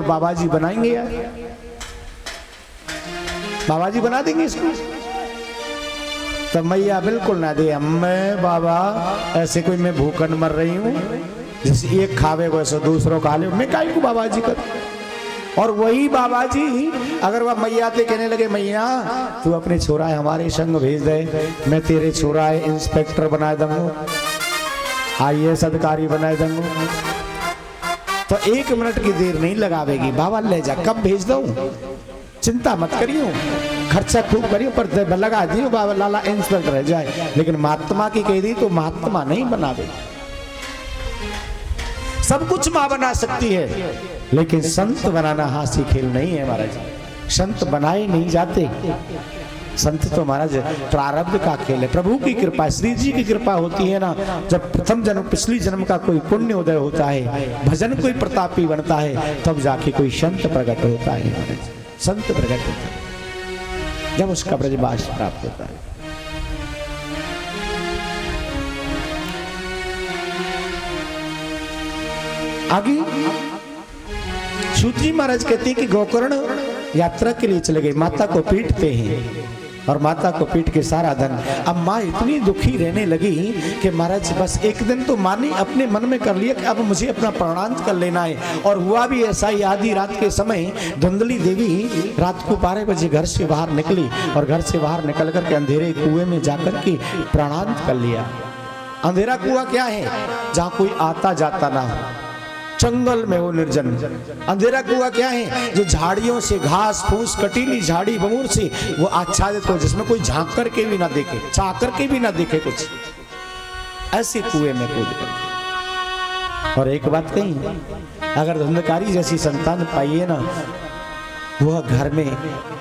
बाबा जी बनाएंगे यार, बाबा जी बना देंगे इसको। तो मैया बिल्कुल ना दे, मैं बाबा ऐसे कोई मैं भूखन मर रही हूँ, जैसे एक खावे वैसे दूसरों खा ले, मैं काहे को बाबा जी कर। और वही बाबा जी अगर वह मैया से कहने लगे मैया तू अपने छोरा है हमारे संग भेज दे, मैं तेरे छोरा है इंस्पेक्टर बना दूंगा, IAS अधिकारी बना दूंगा, तो 1 मिनट की देर नहीं लगावेगी, बाबा ले जा, कब भेज दो, चिंता मत करियो, खर्चा खूब करियो, पर लगा दियो बाबा लाला इंस्पेक्टर रह जाए। लेकिन महात्मा की कह दी तो महात्मा नहीं बनावे। सब कुछ मां बना सकती है, लेकिन संत बनाना हास्य खेल नहीं है महाराज। संत बनाए नहीं जाते, संत तो महाराज प्रारब्ध का खेल है। प्रभु की कृपा, श्री जी की कृपा होती है ना, जब प्रथम जन्म पिछली जन्म का कोई पुण्य उदय होता है, भजन कोई प्रतापी बनता है, तब जाके कोई संत प्रकट होता है महाराज, संत प्रकट होता है जब उसका ब्रजवास प्राप्त होता है। आगे सूत्री महाराज कहते हैं कि गोकर्ण यात्रा के लिए चले गए, माता को पीटते हैं और माता को पीट के सारा धन। अब माँ इतनी दुखी रहने लगी कि महाराज बस एक दिन तो माँ ने अपने मन में कर लिया कि अब मुझे अपना प्राणांत कर लेना है। और हुआ भी ऐसा ही, आधी रात के समय धुंधली देवी रात को 12 बजे घर से बाहर निकली और घर से बाहर निकल कर के अंधेरे कुएं में जाकर के प्राणांत कर लिया। अंधेरा कुआं क्या है? जहाँ कोई आता जाता ना हो, जंगल में हो, निर्जन। अंधेरा कुआं क्या है? जो झाड़ियों से, घास फूस, कटीली झाड़ी बमूर से वो आच्छादित हो, जिसमें कोई झांक करके भी ना देखे, चाह करके भी ना देखे कुछ, ऐसे कुएं में कूद कर। और एक बात कही, अगर धुंधकारी जैसी संतान पाइए ना, वह घर में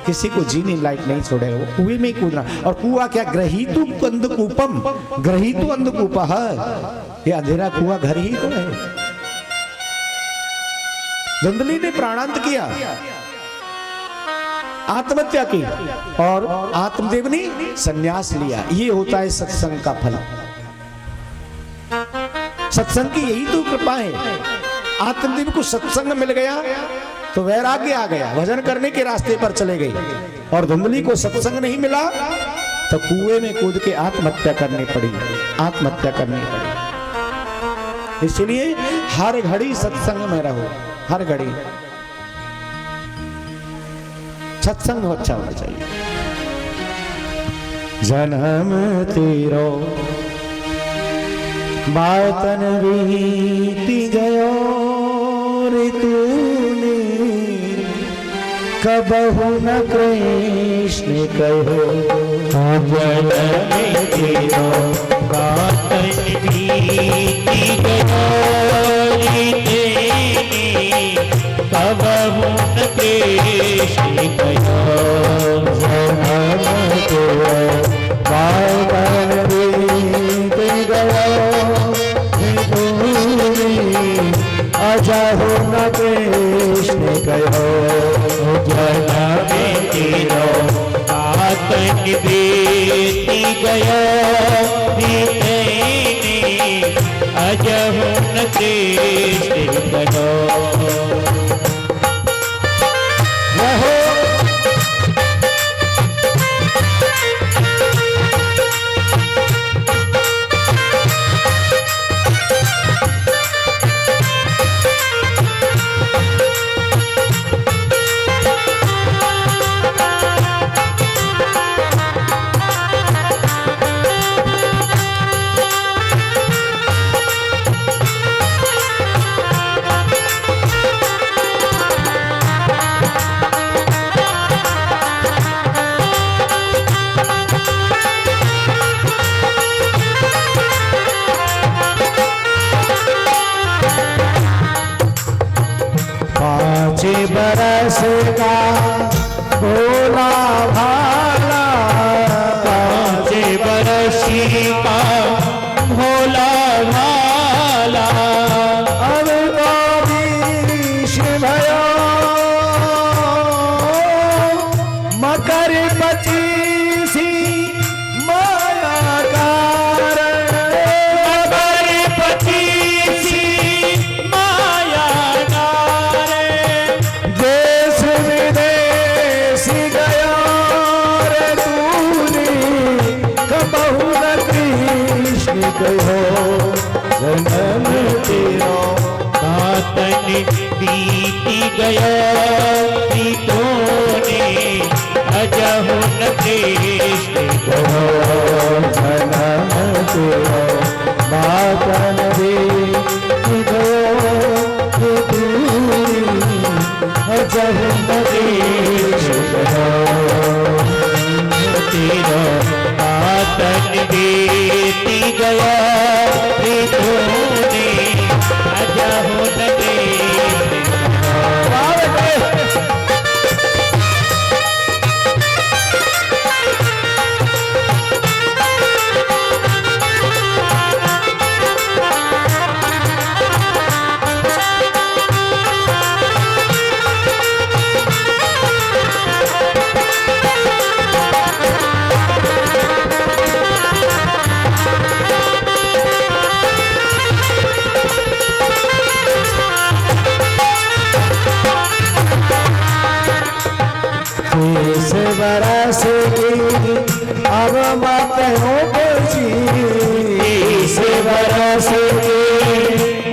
किसी को जीने लायक नहीं छोड़ेगा, वो कुएं में ही कूदना। और कुआं क्या? ग्रहीतु अंधकूपम, ग्रहीतु अंधकूप है, ये अंधेरा कुआं घर ही तो है। धुंधली ने प्राणांत किया, आत्महत्या की, और आत्मदेव ने संन्यास लिया। ये होता है सत्संग का फल। सत्संग की यही तो कृपा है। आत्मदेव को सत्संग मिल गया तो वैराग्य आ गया, भजन करने के रास्ते पर चले गए। और धुंधली को सत्संग नहीं मिला तो कुएं में कूद के आत्महत्या करनी पड़ी, आत्महत्या करनी पड़ी। इसलिए हर घड़ी सत्संग में रहो, हर घड़ी सत्संग अच्छा होना चाहिए। जन्म तेरो बातन बीती गयो रे, तूने कबहु न कृष्ण कहो। जन्म तेरो बातन बीती गयो रे, कबहु न कृष्ण कहो। जन्म तेरो बातन बीती गयो अजहु न कृष्ण कहो। जन्म तेरो बातन बीती गयो अजहु न कृष्ण कहो। बरस का भोला भाला, 5 बरस का भोला भाला, अब बीश भयो मकर 25 माया कारण, मकर 25 माया कारण, बीती गया प्रीतों ने अजहु न देश कहो जन्म तेरा बातन दे जब नदेश तेरा आतन बीती गया प्रीतों ने अजहु न बरस अब मत हो बची से बरस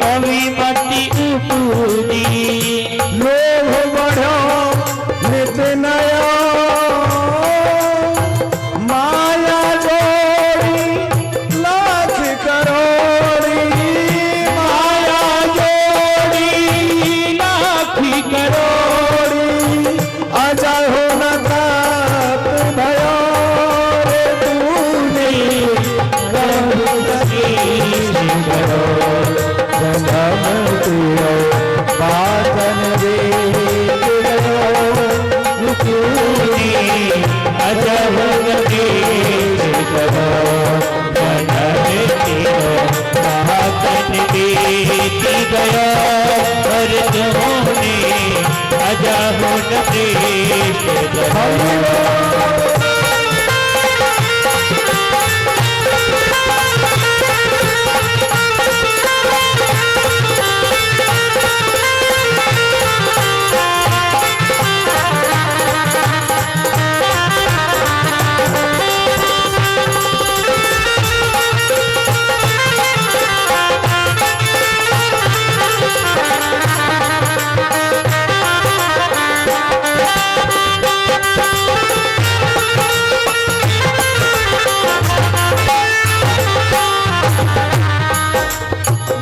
अभी मती उपजी लोभ बढ़ो नित नया माया जोड़ी लाख करोड़ी माया जोड़ी लाख करोड़ी अजय हो न ताप भयो रे तूने जन्म तेरा बातन दे अजब बीती गया पर तुमने अजब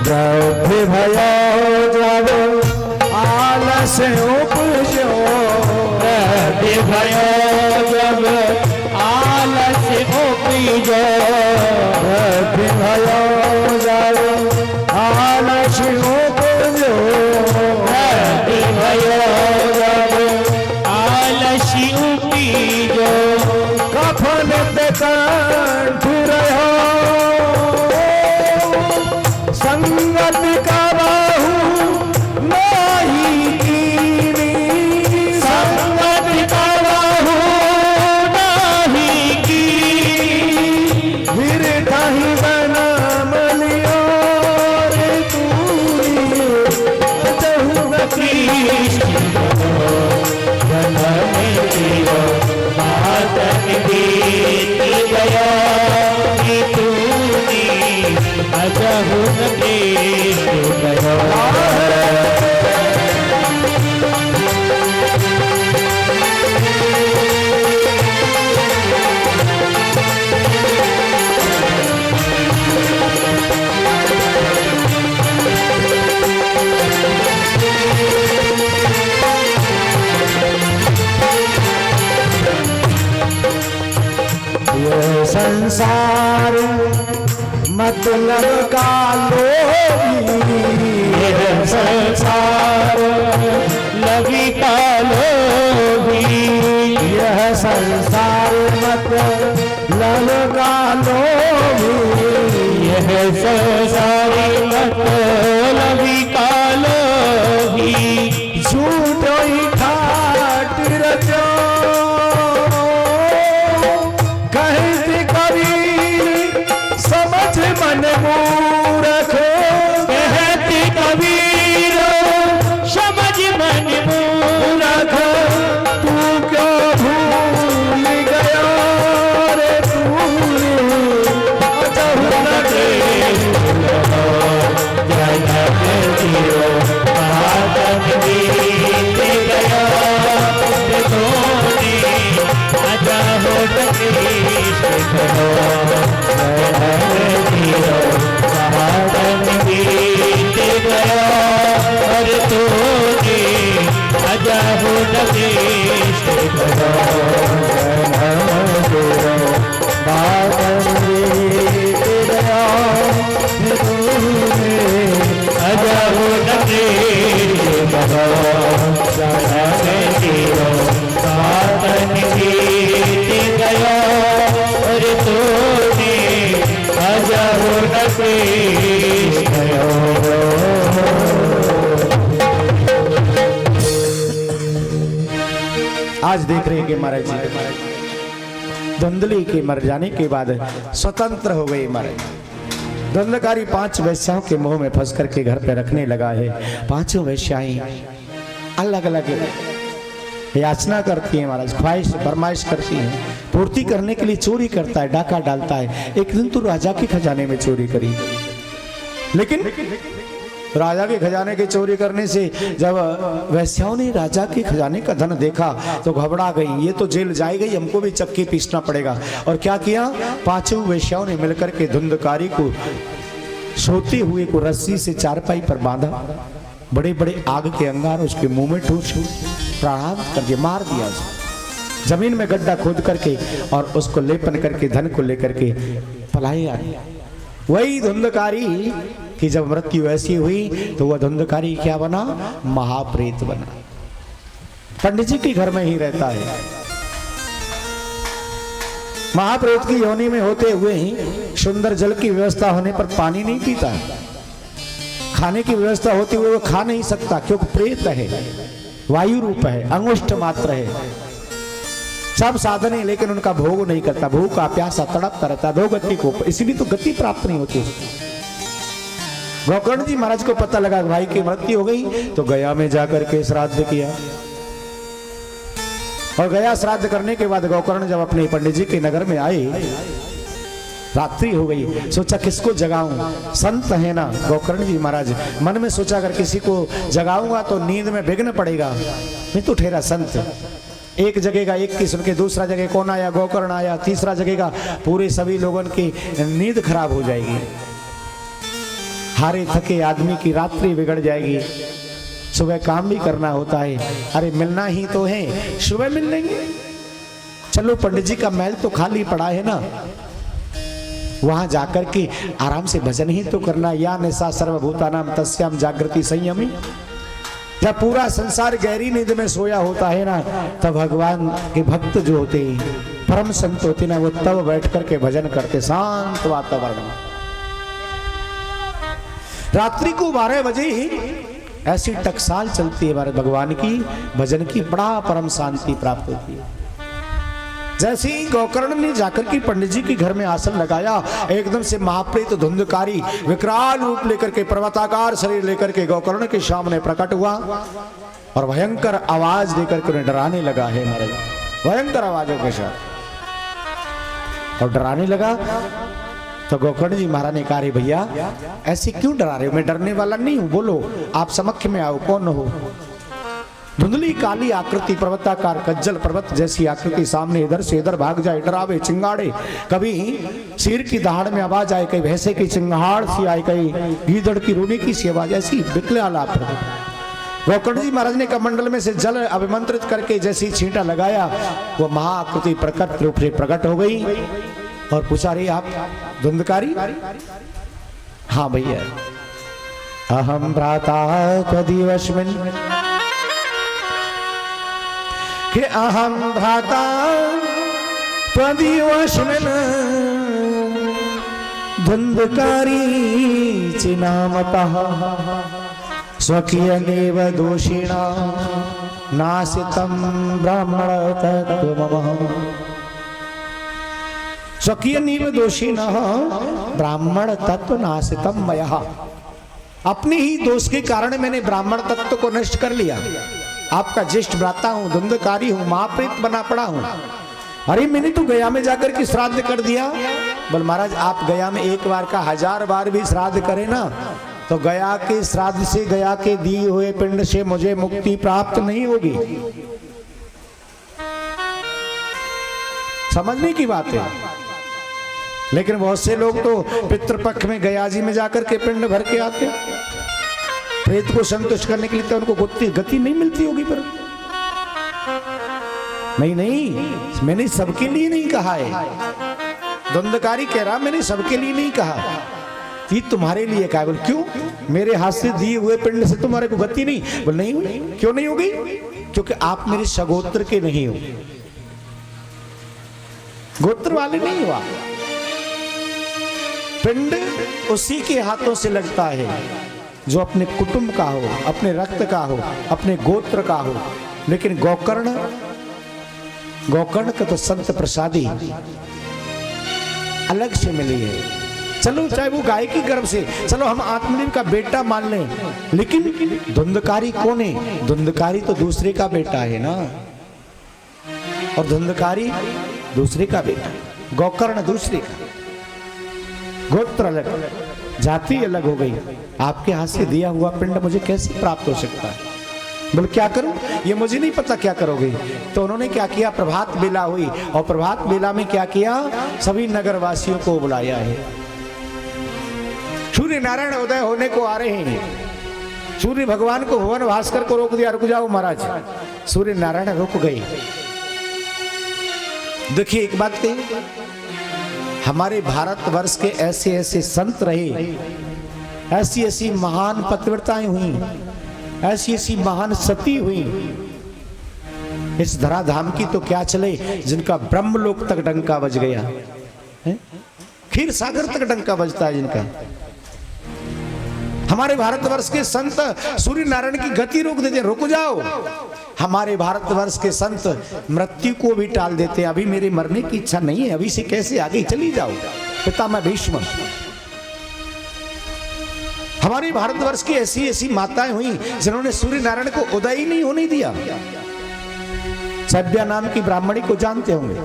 द्रव्य भयो जब आलस उपजो द्रव्य भयो जब आलस उपजो द्रव्य भयो जब आलस उपजो द्रव्य भयो जब आलस उपजो कफन पे कंठ रहो संगत का बाहु नहीं कीनी संगत का बाहु नहीं कीनी फिर कहीं बना मलियो रे तूनी कृष्ण जन्म तेरा बातन बीती गया कि तूने अजब देश गया ये संसार मतलब का लोभी यह संसार लगी का लोभी यह संसार मतलब का लोभी यह संसार मतलब का लोभी झूठो ही ठाट रचो कहते कबीर समझ मन मूरख कहते कबीर समझ मन मूरख तू क्यों भूल गया रे तूने अजहु न जन्म तेरा आज देख रहे हैं कि महाराज जी धुंधली के मर जाने के बाद स्वतंत्र हो गए महाराज। धुंधकारी 5 वेश्याओं के मुंह में फंस करके घर पे रखने लगा है। 5 वेश्याएं अलग अलग याचना करती हैं महाराज, ख्वाहिश फरमाइश करती हैं, पूर्ति करने के लिए चोरी करता है, डाका डालता है। एक दिन तो राजा के खजाने में चोरी करी, लेकिन राजा के खजाने की चोरी करने से जब वैश्याओं ने राजा के खजाने का धन देखा तो घबरा गई, ये तो जेल जाएगी, हमको भी चक्की पीसना पड़ेगा। और क्या किया, 5 वैश्याओं ने मिलकर के धुंधकारी को सोते हुए को रस्सी से चारपाई पर बांधा, बड़े बड़े आग के अंगार उसके मुंह में ठूस प्राणाम करके मार दिया उसको, जमीन में गड्ढा खोद करके और उसको लेपन करके धन को लेकर के पलाया। वही धुंधकारी कि जब मृत्यु ऐसी हुई तो वह धुंधकारी क्या बना, महाप्रेत बना। पंडित जी के घर में ही रहता है। महाप्रेत की योनि में होते हुए ही सुंदर जल की व्यवस्था होने पर पानी नहीं पीता, खाने की व्यवस्था होते हुए वो खा नहीं सकता, क्योंकि प्रेत है, वायु रूप है, अंगुष्ठ मात्र है, सब साधन है, लेकिन उनका भोग नहीं करता, भूखा प्यासा तड़पता रहता, दो गति को, इसीलिए तो गति प्राप्त नहीं होती। गोकर्ण जी महाराज को पता लगा भाई की मृत्यु हो गई तो गया में जाकर के श्राद्ध किया। और गया श्राद्ध करने के बाद गोकर्ण जब अपने पंडित जी के नगर में आए, रात्रि हो गई, सोचा किसको जगाऊं, संत है ना गोकर्ण जी महाराज, मन में सोचा अगर किसी को जगाऊंगा तो नींद में विघ्न पड़ेगा, मैं तो ठहरा संत, एक जगेगा एक की सुन के, दूसरा जगह कौन आया, गोकर्ण आया, तीसरा जगेगा, पूरे सभी लोगों की नींद खराब हो जाएगी, हारे थके आदमी की रात्रि बिगड़ जाएगी, सुबह काम भी करना होता है, अरे मिलना ही तो है, सुबह मिल लेंगे, चलो पंडित जी का महल तो खाली पड़ा है ना, वहां जाकर के आराम से भजन ही तो करना। या निशा सर्वभूतानाम तस्याम जागृति संयमी, जब पूरा संसार गहरी नींद में सोया होता है ना, तब भगवान के भक्त जो होते हैं, परम संत होते ना, वो तब बैठ करके भजन करते, शांत वातावरण में। रात्रि को 12 बजे ही ऐसी टकसाल चलती है हमारे भगवान की, भजन की, बड़ा परम शांति प्राप्त होती है। जैसे ही गोकर्ण ने जाकर के पंडित जी के घर में आसन लगाया, एकदम से महाप्रेत धुंधकारी विकराल रूप लेकर के, पर्वताकार शरीर लेकर के गोकर्ण के सामने प्रकट हुआ और भयंकर आवाज देकर के उन्हें डराने लगा है महाराज, भयंकर आवाजों के साथ, और डराने लगा तो गोकर्ण जी महाराज ने कहा, भैया ऐसे क्यों डरा रहे हो, मैं डरने वाला नहीं हूं, बोलो आप समक्ष में आओ, कौन हो। धुंधली काली आकृति, पर्वताकार कज्जल पर्वत जैसी आकृति, सामने इधर से इधर भाग जाए, डरावे चिंगाड़े, कभी सिर की दहाड़ में आवाज आए, कहीं भैंसे की चिंगाड़ सी आए, कहीं गीदड़ की रोने की सी आवाज, ऐसी बिकले आलाप। गोकर्ण जी महाराज ने कमंडल में से जल अभिमंत्रित करके जैसी छींटा लगाया, वो महाआकृति प्रकट रूप से प्रकट हो गई और पूछा, रही आप धुंधकारी? हाँ भैया, अहम भ्राता तदीवस्मिन्, कि अहम भ्राता त्वदीवस्मिन् धुंधकारी चिनामतः स्वकीयमेव दोषिणा नासितं ब्राह्मण तत्त्वमः। स्वकीयमेव दोषिणः ब्राह्मण तत्व नासितं मयः, अपने ही दोष के कारण मैंने ब्राह्मण तत्व को नष्ट कर लिया, आपका ज्येष्ठ भ्राता हूं, धुंधकारी हूं, महाप्रेत बना पड़ा हूं। अरे मैंने तो गया में जाकर के श्राद्ध कर दिया। बोल महाराज आप गया में एक बार का 1000 बार भी श्राद्ध करें ना, तो गया के श्राद्ध से, गया के दिए हुए पिंड से मुझे मुक्ति प्राप्त नहीं होगी। समझने की बात है। लेकिन बहुत से लोग तो पितृपक्ष में गया जी में जाकर के पिंड भर के आते, प्रेत को संतुष्ट करने के लिए, तो उनको गति नहीं मिलती होगी। पर नहीं नहीं, मैंने सबके लिए नहीं कहा है, धुंधकारी कह रहा मैंने सबके लिए नहीं कहा, ये तुम्हारे लिए कहा। बोल क्यों? मेरे हाथ से दिए हुए पिंड से तुम्हारे को गति नहीं? बोल नहीं, क्यों नहीं होगी? क्योंकि आप मेरे सगोत्र के नहीं हो, गोत्र वाले नहीं हो। पिंड उसी के हाथों से लगता है जो अपने कुटुंब का हो, अपने रक्त का हो, अपने गोत्र का हो। लेकिन गोकर्ण गोकर्ण का तो संत प्रसादी अलग से मिली है। चलो चाहे वो गाय की गर्भ से, चलो हम आत्मदेव का बेटा मान लें, लेकिन धुंधकारी कौन है? धुंधकारी तो दूसरे का बेटा है ना, और धुंधकारी दूसरे का बेटा, गोकर्ण दूसरे का, गोत्र अलग, जाति अलग हो गई। आपके हाथ से दिया हुआ पिंड मुझे कैसे प्राप्त हो सकता है? बोले क्या करूं, ये मुझे नहीं पता क्या करोगे। तो उन्होंने क्या किया, प्रभात बेला हुई, और प्रभात बेला में क्या किया, सभी नगरवासियों को बुलाया है। सूर्य नारायण उदय होने को आ रहे हैं। सूर्य भगवान को, भुवन भास्कर को रोक दिया, रुक जाओ महाराज। सूर्य नारायण रुक गए। देखिए एक बात कही, हमारे भारतवर्ष के ऐसे ऐसे संत रहे, ऐसी ऐसी महान पतिव्रताएं हुई, ऐसी ऐसी महान सती हुई, इस धराधाम की तो क्या चले, जिनका ब्रह्मलोक तक डंका बज गया है? क्षीर सागर तक डंका बजता है जिनका। हमारे भारतवर्ष के संत सूर्य नारायण की गति रोक देते, रुक जाओ। हमारे भारतवर्ष के संत मृत्यु को भी टाल देते, अभी मेरे मरने की इच्छा नहीं है, अभी से कैसे आगे चली जाओ। पितामह भीष्म। हमारे भारतवर्ष की ऐसी ऐसी माताएं हुई जिन्होंने सूर्य नारायण को उदय ही नहीं होने दिया। सैव्या नाम की ब्राह्मणी को जानते होंगे,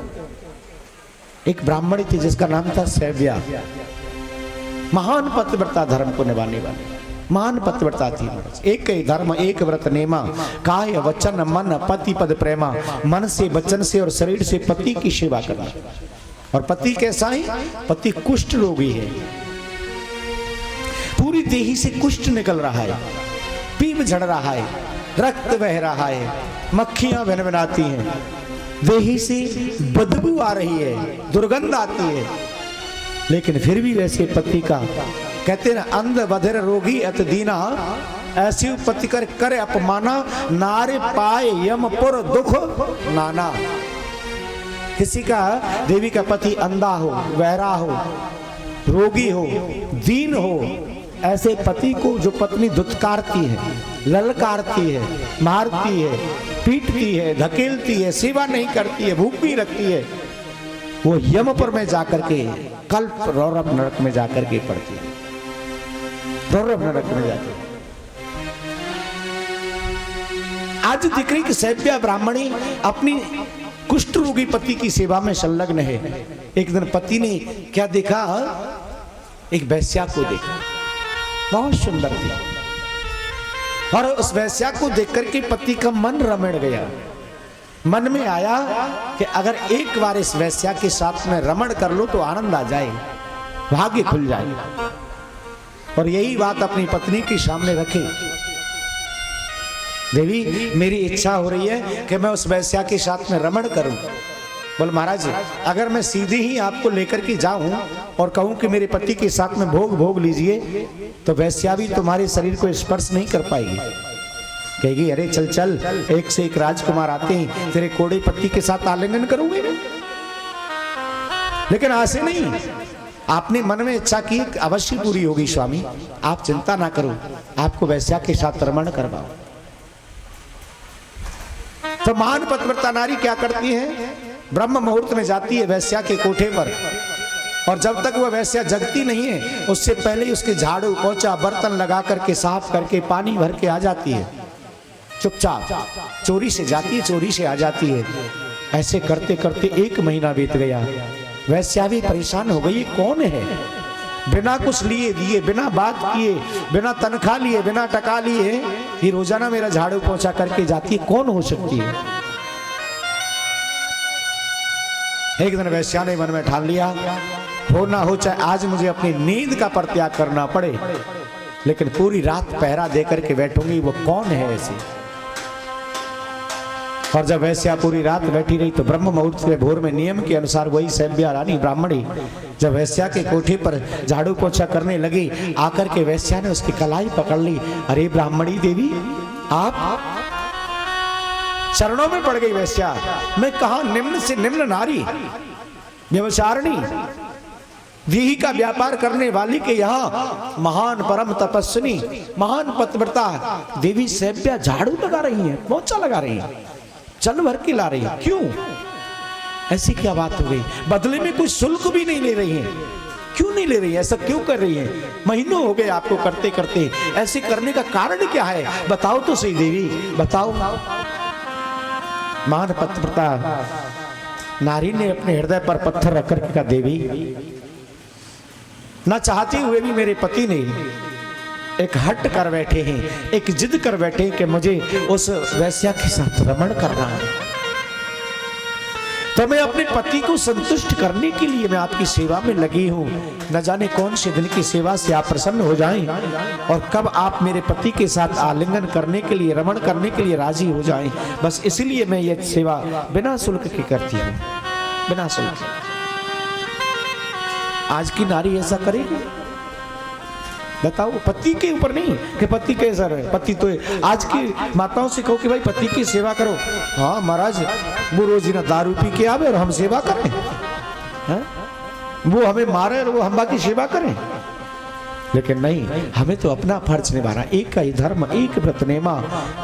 एक ब्राह्मणी थी जिसका नाम था सैव्या, महान पतिव्रता, धर्म को निभाने वाली महान पतिव्रता थी। एक ही धर्म एक व्रत नेमा, काय वचन मन पति पद प्रेमा, मन से वचन से और शरीर से पति की सेवा करना। और पति कैसा है? पति कुष्ठ रोगी है, पूरी देही से कुष्ठ निकल रहा है, पीप झड़ रहा है, रक्त बह रहा है, मक्खियां भिनभिनाती हैं, देही से बदबू आ रही है, दुर्गंध आती है, लेकिन फिर भी वैसे पति का, कहते हैं अंध बधिर रोगी अत दीना, ऐसी पति कर करे अपमाना, नारे पाए यमपुर दुख नाना। किसी का, देवी का पति अंधा हो, बहरा हो, रोगी हो, दीन हो, ऐसे पति को जो पत्नी दुत्कारती है, ललकारती है, मारती है, पीटती है, धकेलती है, सेवा नहीं करती है, भूख भी रखती है, वो यमपुर में जाकर के, कल्प रौरव नरक में जाकर के पड़ती है, रौरव नरक में जाकर। आज दिख रही कि सैव्या ब्राह्मणी अपनी कुष्ठ रोगी पति की सेवा में संलग्न है। एक दिन पति ने क्या देखा, एक वैश्या को देखा, बहुत सुंदर थी, और उस वैश्या को देखकर के पति का मन रमण गया। मन में आया कि अगर एक बार इस वैश्या के साथ में रमण कर लो तो आनंद आ जाए, भाग्य खुल जाए। और यही बात अपनी पत्नी के सामने रखे, देवी मेरी इच्छा हो रही है कि मैं उस वैश्या के साथ में रमण करूं। बोल महाराज, अगर मैं सीधे ही आपको लेकर के जाऊं और कहूं कि मेरे पति के साथ में भोग भोग लीजिए, तो वैश्या भी तुम्हारे शरीर को स्पर्श नहीं कर पाएगी। कहेगी अरे चल चल, एक से एक राजकुमार आते हैं, तेरे कोड़े पति के साथ आलिंगन करूंगे। लेकिन ऐसे नहीं, आपने मन में इच्छा की, अवश्य पूरी होगी स्वामी, आप चिंता ना करो, आपको वैश्या के साथ रमण करवाओ। तो महान पतिव्रता नारी क्या करती है, ब्रह्म मुहूर्त में जाती है वैश्या के कोठे पर, और जब तक वह वैश्या जगती नहीं है उससे पहले ही उसके झाड़ू पोछा बर्तन लगा करके साफ करके पानी भर के आ जाती है। चुपचाप चोरी से जाती है, चोरी से आ जाती है। ऐसे करते करते 1 महीना बीत गया। वैश्या भी परेशान हो गई, कौन है, बिना कुछ लिए दिए, बिना बात किए, बिना तनख्वाह लिए, बिना टका लिए, ये रोजाना मेरा झाड़ू पोछा करके जाती है, कौन हो सकती है। एक दिन वैश्या ने मन में ठान लिया, हो ना हो चाहे आज मुझे अपनी नींद का परित्याग करना पड़े, लेकिन पूरी रात पहरा देकर के बैठूंगी, वो कौन है ऐसी। और जब वैश्या पूरी रात बैठी रही तो ब्रह्म मुहूर्त के भोर में नियम के अनुसार वही सैव्या रानी ब्राह्मणी जब वैश्या के कोठे पर झाड़ू पोछा करने लगी, आकर के वैश्या ने उसकी कलाई पकड़ ली। अरे ब्राह्मणी देवी, आप चरणों में पड़ गई वैश्या। मैं कहा निम्न से निम्न नारी, व्यभिचारिणी, देही का व्यापार करने वाली के यहाँ महान परम तपस्विनी, महान पतिव्रता देवी सैव्या झाड़ू लगा रही है, पोछा लगा रही है, चल भर के ला रही है, क्यों ऐसी क्या बात हो गई? बदले में कोई शुल्क भी नहीं ले रही है। क्यों नहीं ले रही है? ऐसा क्यों कर रही है? महीनों हो गए आपको करते करते, ऐसे करने का कारण क्या है? बताओ तो सही देवी, बताओ। महान पतिव्रता नारी ने अपने हृदय पर पत्थर रखकर कहा, देवी, ना चाहते हुए भी मेरे पति ने एक हट कर बैठे हैं, एक जिद कर बैठे हैं कि मुझे उस वैश्या के साथ रमण करना है। तो मैं अपने पति को संतुष्ट करने के लिए मैं आपकी सेवा में लगी हूं। न जाने कौन से दिन की सेवा से आप प्रसन्न हो जाएं और कब आप मेरे पति के साथ आलिंगन करने के लिए, रमण करने के लिए राजी हो जाएं। बस इसलिए मैं ये सेवा बिना शुल्क की करती हूं, बिना शुल्क। आज की नारी ऐसा करेगी? बताओ। पति के ऊपर नहीं कि पति कैसा रहे, पति तो आज की माताओं से कहो कि भाई पति की सेवा करो। हाँ महाराज, वो रोज ना दारू पी के आवे और हम सेवा करें, है? वो हमें मारे और वो हम बाकी सेवा करें। लेकिन नहीं, हमें तो अपना फर्ज निभाना। एक ही धर्म, एक व्रत नेमा,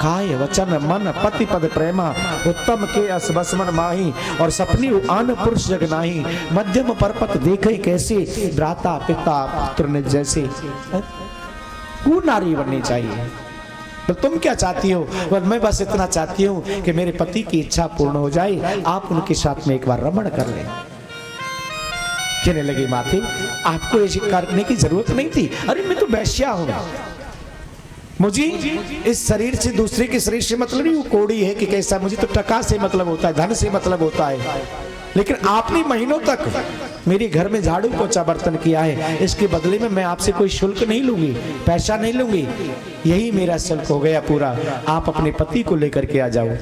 काय वचन मन पति पद प्रेमा, उत्तम के अस बसमन माही, और सपनी आन पुरुष जग नाही, मध्यम परपत देखे कैसे, भ्राता पिता पुत्र ने जैसे। वो नारी बननी चाहिए। तो तुम क्या चाहती हो? मैं बस इतना चाहती हूँ कि मेरे पति की इच्छा पूर्ण हो जाए, आप उनके साथ में एक बार रमण कर लें। कहने लगी, माते, आपको ऐसे करने की जरूरत नहीं थी। अरे मैं तो वैश्या हूं, मुझे इस शरीर से, दूसरे के शरीर से मतलब नहीं। वो कोड़ी है कि कैसा, मुझे तो टका से मतलब होता है, धन से मतलब होता है। लेकिन आपने महीनों तक मेरे घर में झाड़ू पोछा बर्तन किया है, इसके बदले में मैं आपसे कोई शुल्क नहीं लूंगी, पैसा नहीं लूंगी। यही मेरा शुल्क हो गया पूरा। आप अपने पति को लेकर के आ जाओ।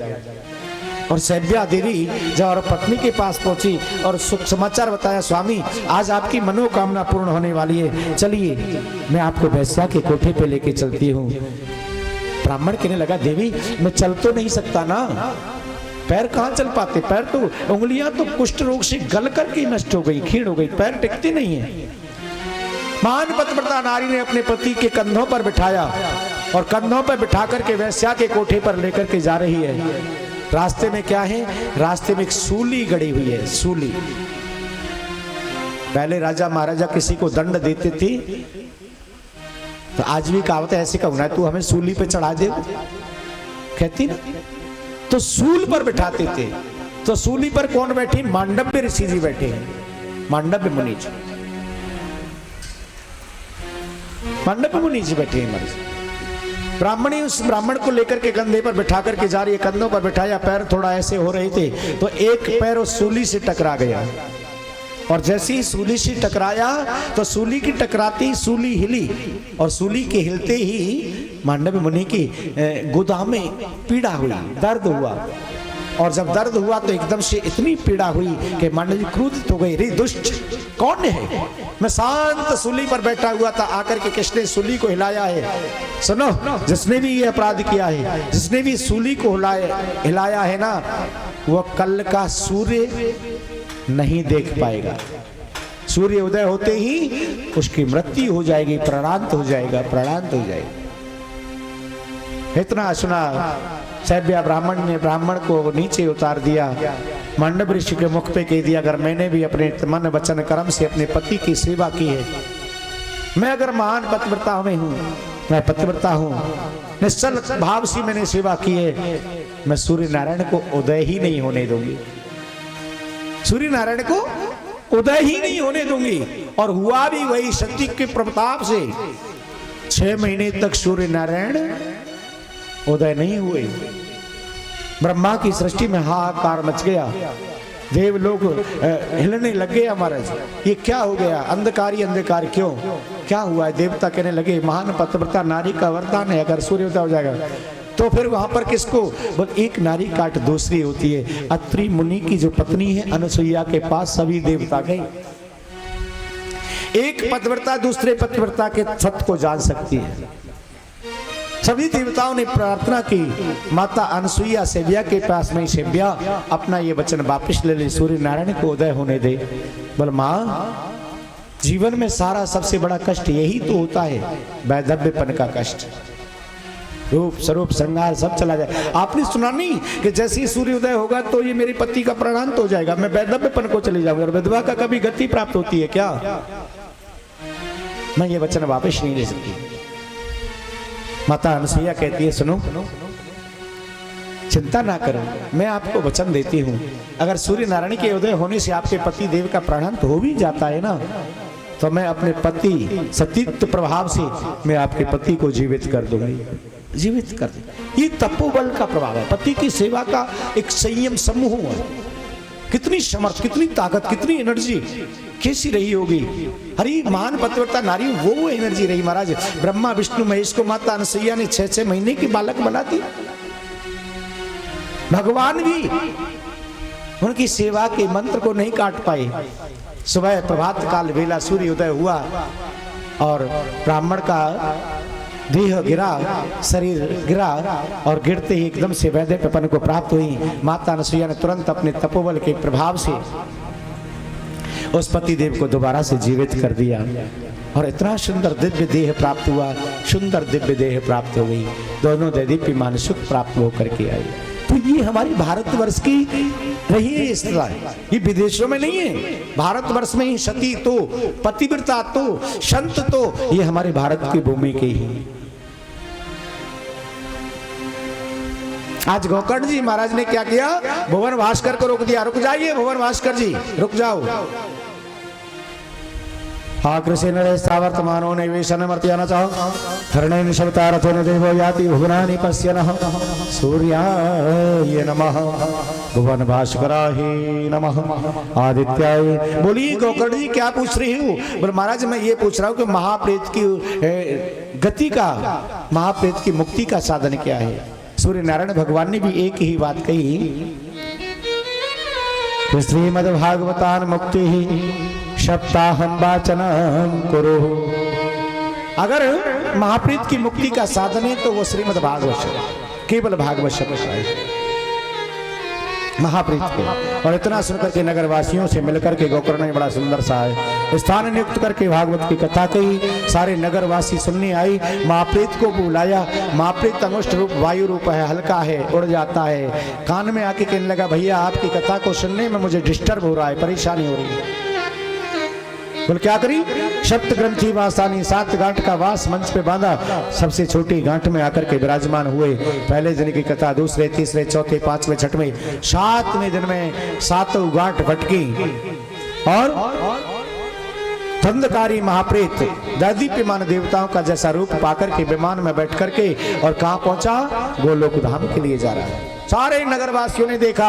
और सैव्या देवी जब पत्नी के पास पहुंची और सुख समाचार बताया, स्वामी आज आपकी मनोकामना पूर्ण होने वाली है, चलिए मैं आपको वैश्या के कोठे पे लेके चलती हूँ। ब्राह्मण कहने लगा, देवी मैं चल तो नहीं सकता ना, पैर कहाँ चल पाते, पैर तो, उंगलियां तो कुष्ठ रोग से गल करके नष्ट हो गई, खीण हो गई, पैर टिकते नहीं है। महान पतिव्रता नारी ने अपने पति के कंधों पर बिठाया और कंधों पर बिठा करके वैश्या के कोठे पर लेकर के जा रही है। रास्ते में क्या है? रास्ते में एक सूली गड़ी हुई है, सूली। पहले राजा महाराजा किसी को दंड देते थे तो आज भी कहावत है, ऐसे कहना है तू हमें सूली पे चढ़ा दे, कहती ना। तो सूल पर बिठाते थे। तो सूली पर कौन बैठी? मांडव्य ऋषि जी बैठे हैं, मांडव्य मुनि जी, मांडव्य मुनि जी बैठे हैं। ब्राह्मणी उस ब्राह्मण को लेकर के कंधे पर बिठा करके जा रही है, कंधों पर बिठाया, पैर थोड़ा ऐसे हो रहे थे तो एक पैर उस सूली से टकरा गया। और जैसे ही सूली से टकराया तो सूली की टकराती ही सूली हिली, और सूली के हिलते ही मांडव्य मुनि की गुदा में पीड़ा हुई, दर्द हुआ। और जब दर्द हुआ तो एकदम से इतनी पीड़ा हुई कि मांडव्य क्रोधित हो गई, रे दुष्ट कौन है? मैं शांत सूली पर बैठा हुआ था, आकर के किसने सूली को हिलाया है? सुनो, जिसने भी ये अपराध किया है, जिसने भी सूली को हिलाया है ना, वो कल का सूर्य नहीं देख पाएगा। सूर्य उदय होते ही उसकी मृत्यु हो जाएगी, प्राणांत हो जाएगा, प्राणांत हो जाएगा। इतना सुना सैव्या ब्राह्मण ने ब्राह्मण को नीचे उतार दिया, मांडव ऋषि के मुख पे कह दिया, अगर मैंने भी अपने मन वचन कर्म से अपने पति की सेवा की है, मैं अगर महान पतिव्रता में हूँ, मैं पतिव्रता हूँ, निश्चल भाव से मैंने सेवा की है, मैं सूर्य नारायण को उदय ही नहीं होने दूंगी, सूर्य नारायण को उदय ही नहीं होने दूंगी। और हुआ भी वही, शक्ति के प्रताप से 6 महीने तक सूर्य नारायण उदय नहीं हुए। ब्रह्मा की सृष्टि में हाहाकार मच गया, देव लोग हिलने लग गए। महाराज ये क्या हो गया? अंधकार ही अंधकार क्यों? क्या हुआ है? देवता कहने लगे, महान पतिव्रता नारी का वरदान है, अगर सूर्य उदय हो जाएगा तो फिर वहां पर किसको? बोल, एक नारी काट दूसरी होती है। अत्रि मुनि की जो पत्नी है अनसुईया के पास सभी देवता गए। एक पतिव्रता दूसरे पतिव्रता के सत्य को जान सकती है। सभी देवताओं ने प्रार्थना की, माता अनसुईया सेव्या के पास में, सेव्या अपना ये वचन वापस ले ले, सूर्य नारायण को उदय होने दे। बोल, माँ जीवन में सारा सबसे बड़ा कष्ट यही तो होता है, वैधव्यपन का कष्ट। रूप स्वरूप श्रृंगार सब चला जाए। आपने सुना नहीं कि जैसे ही सूर्योदय होगा तो ये मेरे पति का प्राणांत हो जाएगा, मैं वैधव्यपन को चली जाऊंगा, और विधवा का कभी गति प्राप्त होती है क्या? मैं ये वचन वापस नहीं ले सकती। माता अनसुईया कहती है सुनो, चिंता ना करो, मैं आपको वचन देती हूँ, अगर सूर्य नारायण के उदय होने से आपके पति देव का प्राणांत हो भी जाता है ना, तो मैं अपने पति सतीत्व प्रभाव से मैं आपके पति को जीवित कर दूंगी, जीवित कर दूंगी। ये तपोबल का प्रभाव है, पति की सेवा का एक संयम समूह है। कितनी समर्थ, कितनी ताकत, कितनी एनर्जी कैसी रही होगी। हरी महान पतिव्रता नारी वो एनर्जी रही महाराज। ब्रह्मा विष्णु महेश को माता अनसुईया ने 6-6 महीने की बालक बना दी। भगवान भी उनकी सेवा के मंत्र को नहीं काट पाए। सुबह प्रभात काल वेला सूर्योदय हुआ और ब्राह्मण का देह गिरा, शरीर गिरा, और गिरते ही एकदम से वैधव्यपन को प्राप्त हुई। माता अनसुईया ने तुरंत अपने तपोबल के प्रभाव से उस पति देव को दोबारा से जीवित कर दिया, और इतना सुंदर दिव्य देह प्राप्त हुआ, सुंदर दिव्य देह प्राप्त हो गई। दोनों दिव्य मान सुख प्राप्त होकर के आई। तो ये हमारी भारतवर्ष की रही है स्थिति, ये विदेशों में नहीं है, भारतवर्ष में ही सती तो, पतिव्रता तो, संत तो, ये हमारे भारत की भूमि की ही। आज गोकर्ण जी महाराज ने क्या किया, भुवन भास्कर को रोक दिया। रुक जाइए भुवन भास्कर जी, रुक जाओ। आकृषि नरे सावर्तमानो नैवेशन मर्त्यान चाहो धरणे निशब्दारथो न देवो याति भुवनानि पश्यनः सूर्याय नमः भुवन भास्कराय नमः आदित्याय। बोलिए गोकर्ण जी क्या पूछ रही हूँ? बोले महाराज मैं ये पूछ रहा हूँ कि महाप्रेत की गति का, महाप्रेत की मुक्ति का साधन क्या है? सूर्य नारायण भगवान ने भी एक ही बात कही, श्रीमद्भागवतान मुक्ति ही सप्ताहम वाचनम कुरु। अगर महाप्रीत की मुक्ति का साधन है तो वो श्रीमद् भागवत, केवल भागवत शब्द है महाप्रीत को। और इतना सुनकर के नगर वासियों से मिलकर के गोकर्ण ने बड़ा सुंदर सा स्थान नियुक्त करके भागवत की कथा कही। सारे नगर वासी सुनने आई, महाप्रीत को बुलाया। महाप्रीत अंगुष्ठ रूप वायु रूप है, हल्का है, उड़ जाता है। कान में आके कहने लगा भैया आपकी कथा को सुनने में मुझे डिस्टर्ब हो रहा है, परेशानी हो रही है। बोल क्या करी? सप्त ग्रंथि वासानी, 7 गांठ का वास मंच पे बांधा। सबसे छोटी गांठ में आकर के विराजमान हुए। पहले दिन की कथा दूसरे, तीसरे, चौथे, 5वें, 6वें, 7वें दिन में 7 गांठ फटकी और धंधकारी महाप्रेत दैदीप्यमान देवताओं का जैसा रूप पाकर के विमान में बैठ करके और कहां पहुंचा? गोलोक धाम के लिए जा रहा है। सारे नगरवासियों ने देखा,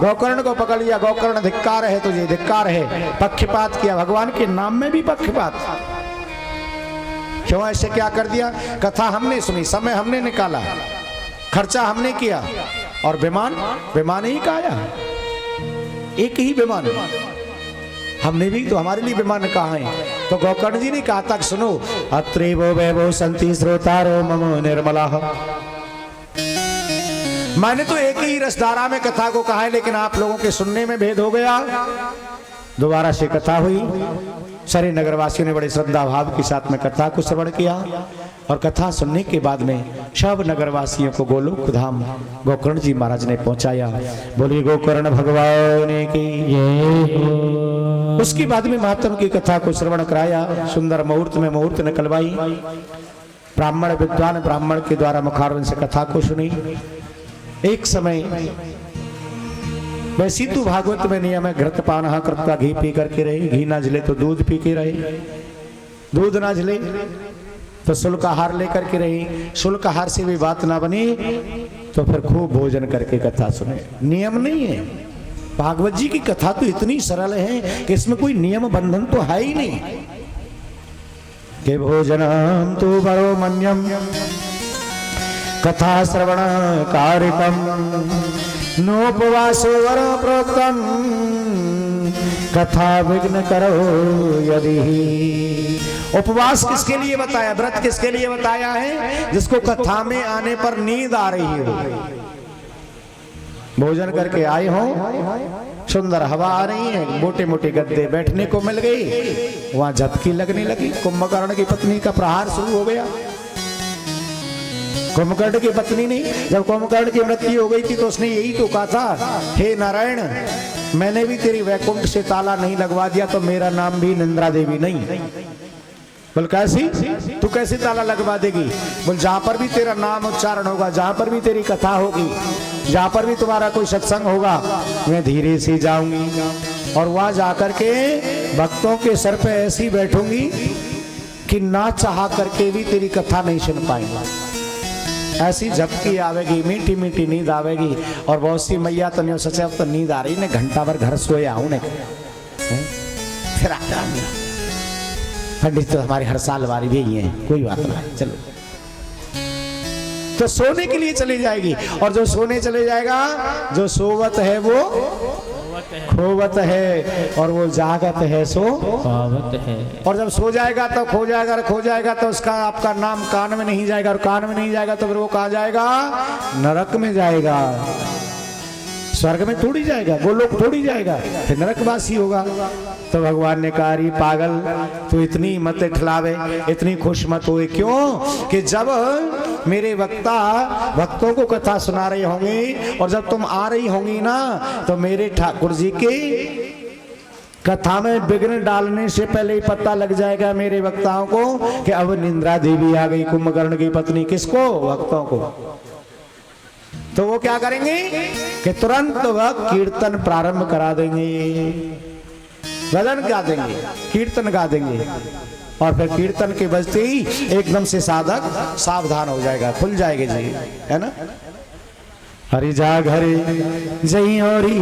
गोकर्ण को पकड़ लिया। गोकर्ण धिक्कार है तुझे, धिक्कार है। पक्षपात किया, भगवान के नाम में भी पक्षपात। क्यों ऐसे क्या कर दिया? कथा हमने सुनी, समय हमने निकाला, खर्चा हमने किया, और विमान ही का आया, एक ही विमान। हमने भी तो, हमारे लिए विमान कहाँ है? तो गोकर्ण जी ने कहा तक सुनो, अत्रेवो वैभव संति श्रोतारो ममो निर्मला। मैंने तो एक ही रसधारा में कथा को कहा है, लेकिन आप लोगों के सुनने में भेद हो गया। दोबारा से कथा हुई। सारे नगरवासियों ने बड़े श्रद्धा भाव के साथ में कथा को श्रवण किया, और कथा सुनने के बाद में सब नगरवासियों को गोलोक धाम गोकर्ण जी महाराज ने पहुंचाया। बोलिए गोकर्ण भगवान की। उसके बाद में महात्म की कथा को श्रवण कराया। सुंदर मुहूर्त में मुहूर्त निकलवाई। ब्राह्मण विद्वान ब्राह्मण के द्वारा मुखारविंद से कथा को सुनी। एक समय वैसी तो भागवत में नियम है, घृतपान कृत्वा, घी पी करके रहे। घी ना जले तो दूध पी के रहे, दूध ना जले तो शुल्क आहार लेकर के रहे। शुल्क आहार से भी बात ना बनी तो फिर खूब भोजन करके कथा सुने। नियम नहीं है। भागवत जी की कथा तो इतनी सरल है कि इसमें कोई नियम बंधन तो है ही नहीं। के भोजनम तो बड़ो मन्यम कथा श्रवण कारिकम नोपवासो वर प्रोक्तम कथा विघ्न करो यदि। उपवास किसके लिए बताया, व्रत किसके लिए बताया है? जिसको कथा में आने पर नींद आ रही हो, भोजन करके आए हो, सुंदर हवा आ रही है, मोटे मोटे गद्दे बैठने को मिल गई, वहां झपकी लगने लगी, कुंभकर्ण की पत्नी का प्रहार शुरू हो गया। कुंभकर्ण की पत्नी ने जब कुंभकर्ण की मृत्यु हो गई थी तो उसने यही तो कहा था, हे नारायण, मैंने भी तेरी वैकुंठ से ताला नहीं लगवा दिया तो मेरा नाम भी निंद्रा देवी नहीं। बोल कैसी, तू कैसे ताला लगवा देगी? बोल जहां पर भी तेरा नाम उच्चारण होगा, जहां पर भी तेरी कथा होगी, जहां पर भी तुम्हारा कोई सत्संग होगा, मैं धीरे से जाऊंगी और वहां जाकर के भक्तों के सर पे ऐसी बैठूंगी कि ना चाह करके भी तेरी कथा नहीं सुन पाएंगे। ऐसी झपकी आवेगी, मीठी मीठी नींद आवेगी। और बहुत सी मैया तो नहीं सचे, अब तो नींद आ रही ने, घंटा भर घर सोया हूं ने, फिर आराम नहीं। पंडित तो हमारे हर साल वारी भी ही है, कोई बात नहीं, चलो। तो सोने के लिए चली जाएगी, और जो सोने चले जाएगा, जो सोवत है वो खोवत है, और वो जागत है सो पावत है। और जब सो जाएगा तो खो जाएगा, खो जाएगा तो उसका आपका नाम कान में नहीं जाएगा, और कान में नहीं जाएगा तो फिर वो कहाँ जाएगा? नरक में जाएगा। स्वर्ग में थोड़ी जाएगा, गोलोक थोड़ी जाएगा, फिर नरकवासी होगा। तो भगवान ने कहा, अरे पागल, तू इतनी मत ठिलावे, इतनी खुश मत होए। क्यों? कि जब मेरे वक्ता भक्तों को कथा सुना रहे होंगे और जब तुम आ रही होंगी ना, तो मेरे ठाकुर जी के कथा में विघ्न डालने से पहले ही पता लग जाएगा मेरे वक्ताओं को कि अब निंद्रा देवी आ गई, कुंभकर्ण की पत्नी। किसको? भक्तों को। तो वो क्या करेंगे कि तुरंत वह कीर्तन प्रारंभ करा देंगे, भजन गा देंगे, कीर्तन गा देंगे, और फिर कीर्तन के बजते ही एकदम से साधक सावधान हो जाएगा, खुल जाएगा जी, है ना। हरि जा घर जई होरी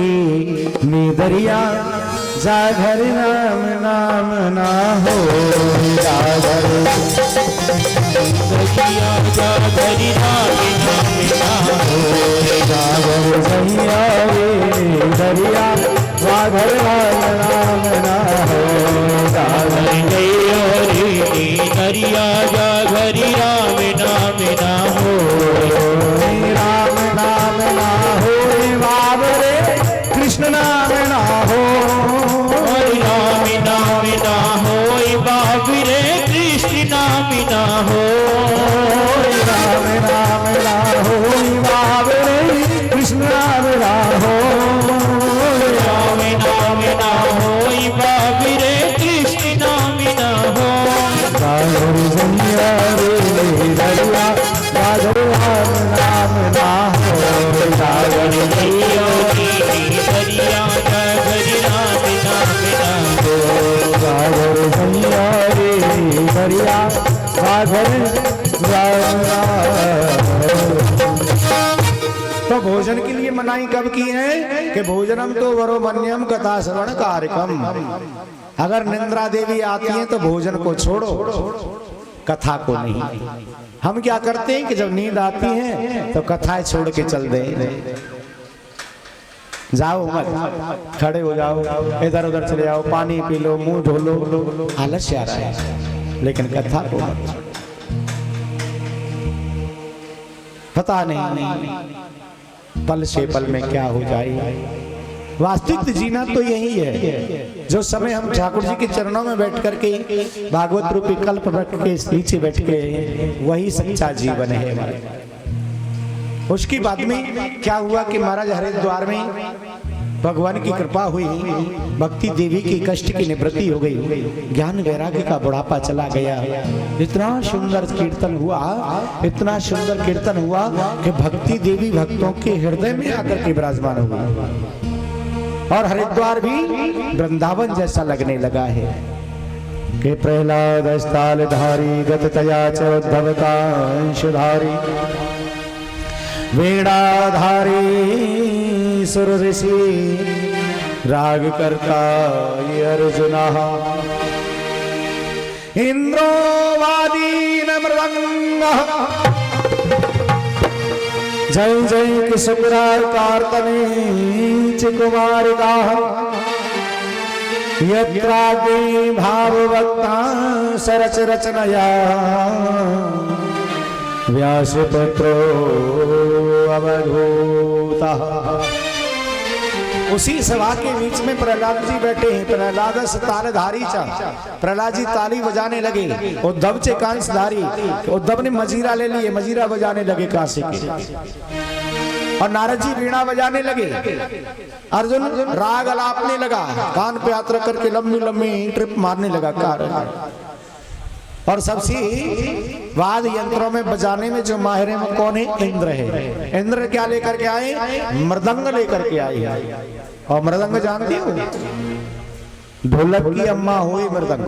नीदरिया, जा घर नाम नाम ना हो, जा घर दरिया जा धरि नाम नाम ना हो, जा घर जइया रे दरिया, जा घर नाम ना हो, जा घर दरिया रे दरिया जा धरि राम नाम ना हो, राम नाम ना हो बाबरे, कृष्ण नाम ना हो, राम नाम ना हो बाबरे, कृष्ण नाम ना हो, राम नाम ना हो बाबरे, कृष्ण नाम ना हो, राम नाम ना हो बाबरे, कृष्ण नाम ना हो, सागर जइया रे दरिया, सागर राम नाम ना हो, सागर दरिया रे दरिया जा धरि राम नाम ना हो, सागर जइया रे दरिया, सागर तो भोजन के लिए मनाही कब की है कि भोजनम तो वरोमन्यम कथा श्रवण कार्यक्रम। अगर निंद्रा देवी आती है तो भोजन को छोड़ो, कथा को नहीं। हम क्या करते हैं कि जब नींद आती है तो कथाएं छोड़ के चल दे, जाओ मत, खड़े हो जाओ, इधर उधर चले जाओ, पानी पी लो, मुंह धो लो, आलस्य आ रहा है, लेकिन कथा को मत। पता नहीं पल से पल में क्या हो जाए। वास्तविक जीना तो यही है, जो समय हम ठाकुर जी के चरणों में बैठ करके भागवत रूपी कल्प रख के नीचे बैठ के, वही सच्चा जीवन है हमारा। उसके बाद में क्या हुआ कि महाराज हरिद्वार में भगवान की कृपा हुई, भक्ति देवी की कष्ट की निवृत्ति हो गई, ज्ञान वैराग्य का बुढ़ापा चला गया। इतना सुंदर कीर्तन हुआ, इतना सुंदर कीर्तन हुआ कि भक्ति देवी भक्तों के हृदय में आकर के विराजमान हो गई, और हरिद्वार भी वृंदावन जैसा लगने लगा है कि प्रहलाद स्थालधारी गततया च उद्धव का अंशधारी, वीणाधारी सुर ऋषि राग करता ये अर्जुना, इंद्रो वादीन मृदंग, जय जय किशोरा कार्तनीच कुमारिका, यत्राग्नि भाववक्ता सरच रचनया, व्यासपत्रो अवधूतः। उसी सभा के बीच में प्रहलाद जी बैठे हैं। प्रहलाद तालधारी चा, प्रहलाद जी ताली बजाने लगे। उद्धव चे कांसधारी, उद्धव ने मजीरा ले लिए, मजीरा बजाने लगे काशी के। और नारद जी वीणा बजाने लगे। अर्जुन राग अलापने लगा, कान पे यात्रा करके लंबी लंबी ट्रिप मारने लगा कार। और सबसे वाद यंत्रों में बजाने में जो माहिर है वो कौन है? इंद्र है। इंद्र क्या लेकर के आए? मृदंग लेकर के आए। और मृदंग जानती हो, ढोलक की अम्मा हुई मृदंग,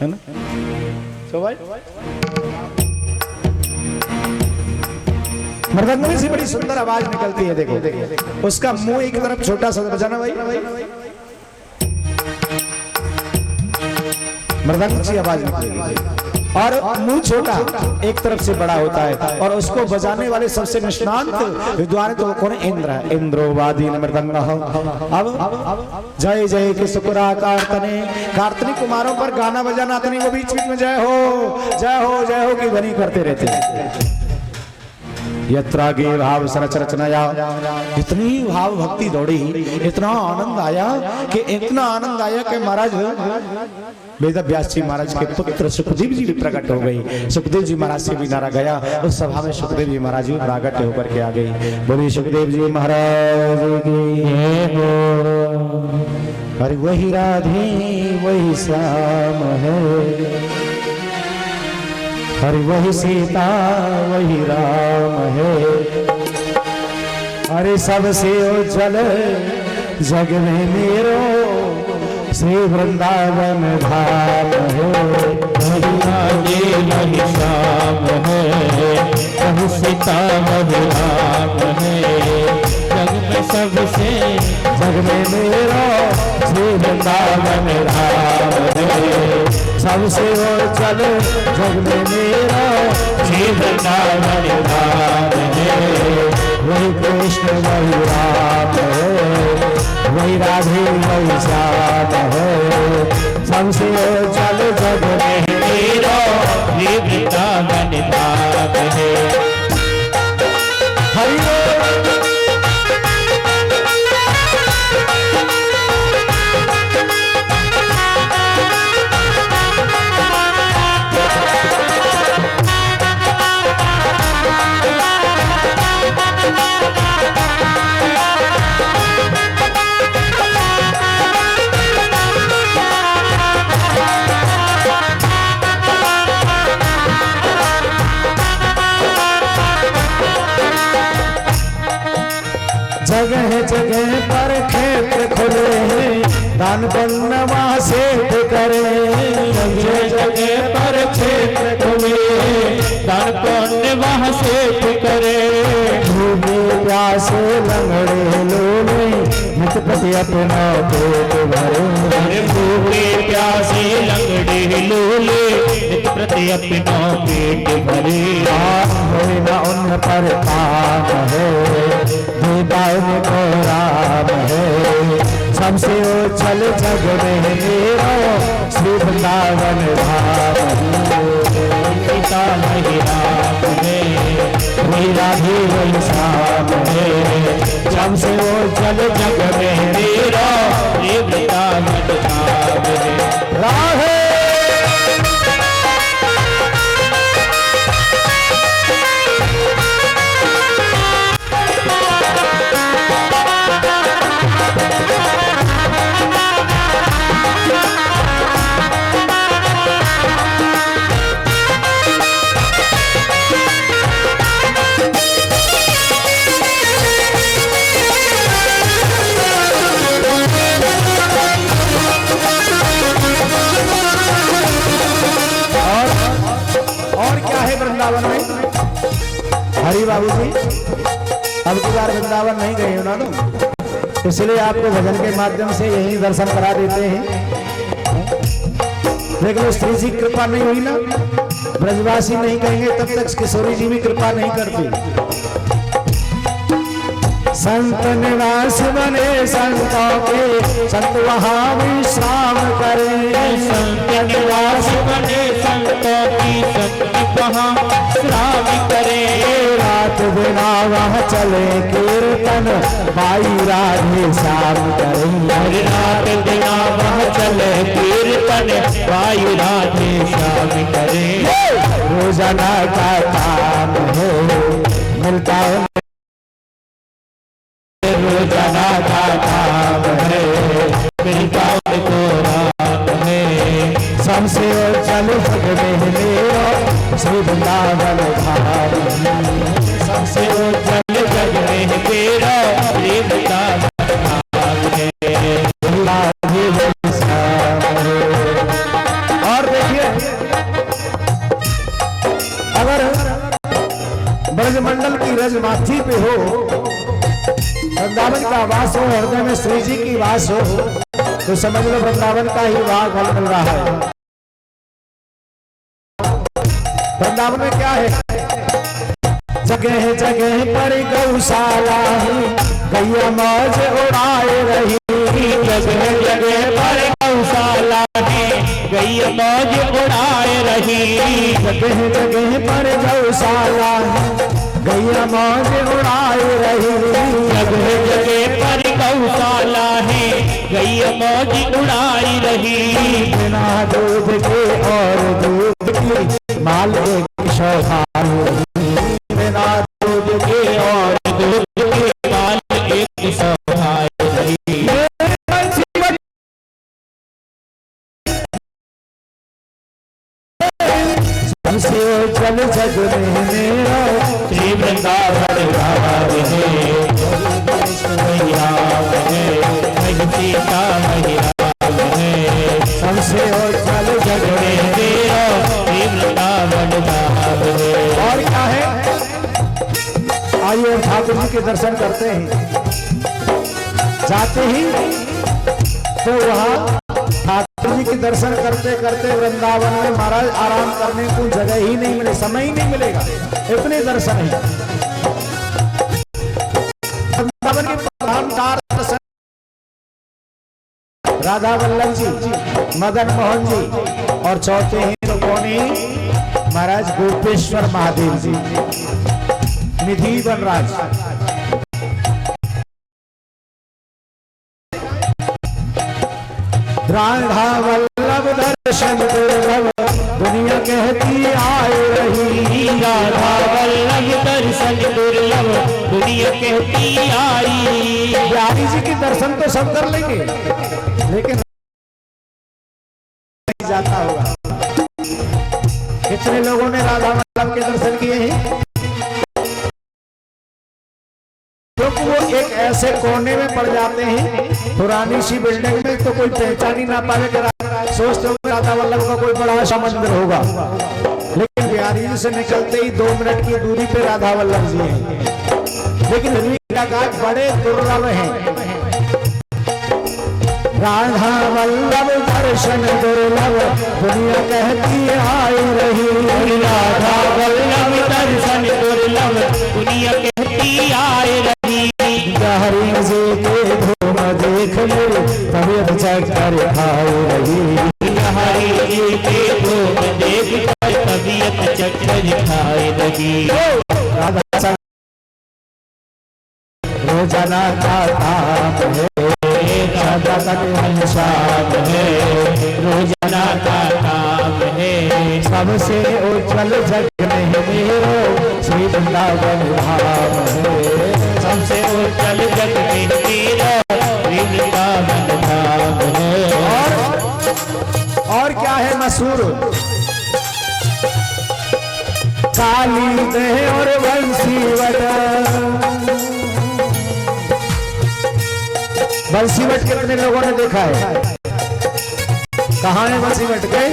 है ना? तो भाई मृदंग में से बड़ी सुंदर आवाज निकलती है। देखो उसका मुंह एक तरफ छोटा सा, बजाना भाई, मृदंग की आवाज निकलेगी। और मुंह छोटा एक तरफ से बड़ा होता है। और उसको बजाने वाले सबसे निष्णांत विद्वान तो कौन है? इंद्र है। इंद्रो वादीन मृदंग। अब जय जय के सुकुरा कारतने, कारतनी कुमारों पर गाना बजाना तनी, वो बीच बीच में जय हो जय हो जय हो की ध्वनि करते रहते हैं। यत्रागे भाव सरच रचनाया, इतनी भाव भक्ति दौड़ी, इतना आनंद आया कि महाराज वेद व्यास जी महाराज के पुत्र सुखदेव जी भी प्रकट हो गई। सुखदेव जी महाराज से भी नारा गया। उस सभा में सुखदेव जी महाराज भी प्रागट होकर के आ गई। बोलिए सुखदेव जी महाराज की हो। अरे वही राधे वही श्याम है, अरे वही सीता वही राम है। अरे सबसे उज्जवल जग में मेरो श्री वृंदावन धाम है। वही राधे वही श्याम है, वही सीता वही राम है। जग में सबसे, जग में मेरो श्री वृंदावन धाम है। सबसे उज्जवल जग में मेरो श्री वृंदावन धाम है। वही कृष्ण वही राम है, वही राधे वही श्याम है। सबसे उज्जवल जग में मेरो श्री वृंदावन धाम है। हरि जगह जगह पर क्षेत्र खुले हैं, दान पुण्य वहाँ से करे। जगह जगह पर क्षेत्र खुले, दान पुण्य वहाँ से करे। भूखे प्यासे लंगड़े लोले, नित प्रति अपना पेट भरे। भूखे प्यासे लंगड़े लोले, नित प्रति अपना पेट भरे। होए न उन पर काम है, में को राम है। सबसे उछल जग में मेरो श्री वृंदावन धाम है। सीता वही राम है, वही राधे वही श्याम है। सबसे उछल जग में मेरो श्री वृंदावन धाम है। राधे वृंदावन में हरि बाबू जी अब की बार वृंदावन नहीं गए हो ना तो, इसलिए आपको भजन के माध्यम से यही दर्शन करा देते हैं। देख लो, स्त्री जी कृपा नहीं हुई ना, ब्रजवासी नहीं कहेंगे तब तक किशोरी जी भी कृपा नहीं करती। संत निवास बने संतों के, संत वहाँ विश्राम करे। संत निवास बने संतों की, संत वहाँ विश्राम करे। रात रात बिना वह चले कीर्तन बाई राधे श्याम करे। हर रात बिना वह चले कीर्तन बाई राधे श्याम करे। रोजाना का काम है मिलता है, रोजाना का काम है मिलता को राम है। सबसे चल जग में मेरा श्री वृंदावन धाम। सबसे चल जग में तेरा श्री वृंदावन धाम है। और देखिए अगर ब्रजमंडल की रजमाथी पे हो, वृंदावन का वास हो, हृदय में श्री जी की वास हो, तो समझ लो वृंदावन का ही वाग फल मिल रहा है। वृंदावन में क्या है? जगह जगह पर गौशाला है, गैया मौज उड़ाए रही। जगह जगह पर गौशाला है, गैया मौज उड़ाए रही। जगह जगह पर गौशाला है, गैया मौज उड़ाए रही। जगह जगह पर गौशाला है, गैया मौज उड़ाई रही। बिना दूध के और दूध की माल एक शोभा रही। बिना दूध के और दूध के माल एक शोभा रही। सबसे चल जग में मेरा श्री वृंदावन धाम है। महिराम है, सीता महिराम है। सबसे चल जग में तेरा श्री वृंदावन धाम है। और क्या है? आइए ठाकुर जी के दर्शन करते हैं। जाते ही तो वहाँ ठाकुर जी के दर्शन करते करते वृंदावन में महाराज आराम करने को जगह ही नहीं मिले, समय ही नहीं मिलेगा, इतने दर्शन है। वृंदावन के प्रधान दर्शन राधा वल्लभ जी, मदन मोहन जी, और चौथे हैं तो कौन है? महाराज गोपेश्वर महादेव जी, निधि वनराज। राधा वल्लभ दर्शन दुर्लभ दुनिया कहती आए रही। राधा वल्लभ दर्शन दुर्लभ दुनिया कहती आई। बिहारी जी के दर्शन तो सब कर लेंगे, लेकिन नहीं जाता होगा। कितने लोगों ने राधा वल्लभ के दर्शन किए हैं? क्योंकि वो एक ऐसे कोने में पड़ जाते हैं पुरानी सी बिल्डिंग में, तो कोई पहचान ही ना पावे कि सोचते हो राधा वल्लभ का कोई बड़ा सा मंदिर होगा, लेकिन बिहारी जी से निकलते ही 2 मिनट की दूरी पे राधा वल्लभ जी हैं। लेकिन बड़े दुर्लभ हैं। राधा वल्लभ दर्शन दुर्लभ दुनिया कहती आई रही। राधा वल्लभ दर्शन दुर्लभ दुनिया कहती आई रही। हरि जी के धूम देख ले तबीयत चक्कर खाई रही। हरि जी के धूम देख कर तबीयत चक्कर खाई रही। राधा रोजाना का काम है, सदा तक शाम है। रोजाना का काम है, सबसे उज्जवल जग में मेरो श्री वृंदावन धाम है। सबसे उज्जवल जग में तेरा श्री वृंदावन धाम है। और क्या है मशहूर? काली देह और बंसीवट। बंसीवट कितने लोगों ने देखा है? कहाँ है बंसीवट? गए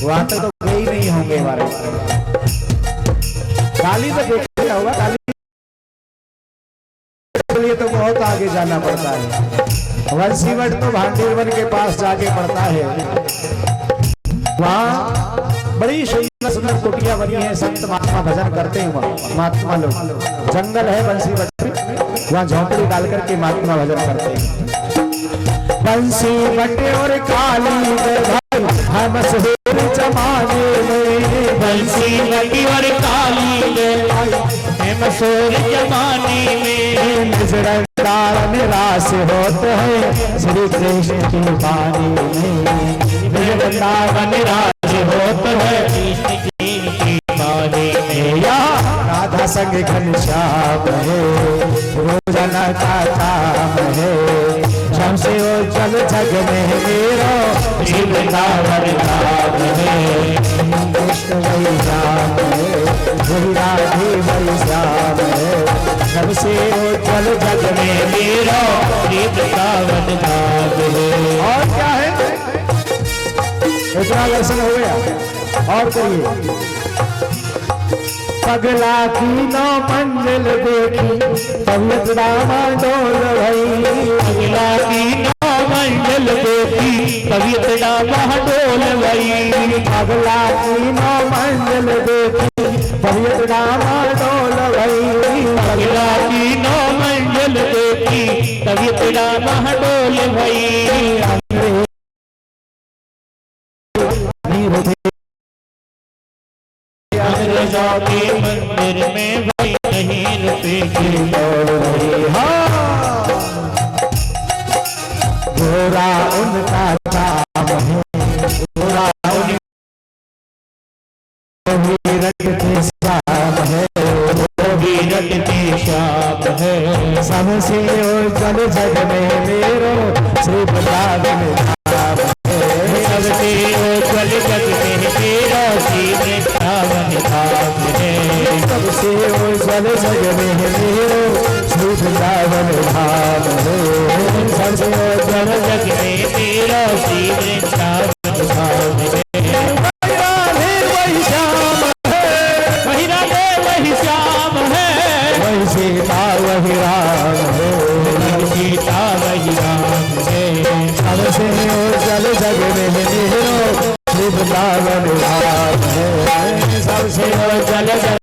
वहां तक तो गए ही नहीं होंगे हमारे। काली तो देखा होगा, काली के लिए तो बहुत आगे जाना पड़ता है। बंसीवट तो भांडेरवन के पास जाके पड़ता है। वहाँ बड़ी सुंदर सुंदर कुटिया बनी है, संत महात्मा भजन करते हैं। वहाँ महात्मा लोग, जंगल है बंसीवट में, वहाँ झोंपड़ी डाल करके महात्मा भजन करते हैं। बंसीवट और काली हम मशहूर जमाने में बंसी लगी और काली है मशहूर जमाने में निजरंदार निराश होते हैं श्री कृष्ण की वाणी में निजरंदार निराश होता है कृष्ण की वाणी में राधा संग घनश्याम है रोजाना का काम है शमसे वो चल जग में मेरो वृंदावन धाम है कृष्ण वही राम है वही राधे वही श्याम है सबसे वो चल जग में मेरा वृंदावन धाम है। और क्या है इतना दर्शन हो गया और करिए पगला की नौ मंजिल देखी तबियत रामा डोल भई पगला की नौ मंजिल देखी तबियत रामा डोल भई पगला की नौ मंजिल देखी तबियत रामा डोल भई पगला की नौ मंजिल देखी तबियत रामा डोल भई अंग्रेजों के मंदिर में भाई नहीं रुपए गोरा उनका काम है गोरा रखते श्याम है रखते श्याम है सबसे उज्जवल जग में मेरो श्री वृंदावन धाम है सबसे उज्जवल जग में तेरा श्री वृंदावन धाम है सबसे उज्जवल जग में मेरो श्री वृंदावन धाम है सबसे उज्जवल जग में तेरा श्री वृंदावन धाम है वही श्याम है वही राधे वही श्याम है वही सीता वही राम है वही सीता वही राम है सबसे उज्जवल जग में मेरो श्री वृंदावन धाम है सबसे जल जल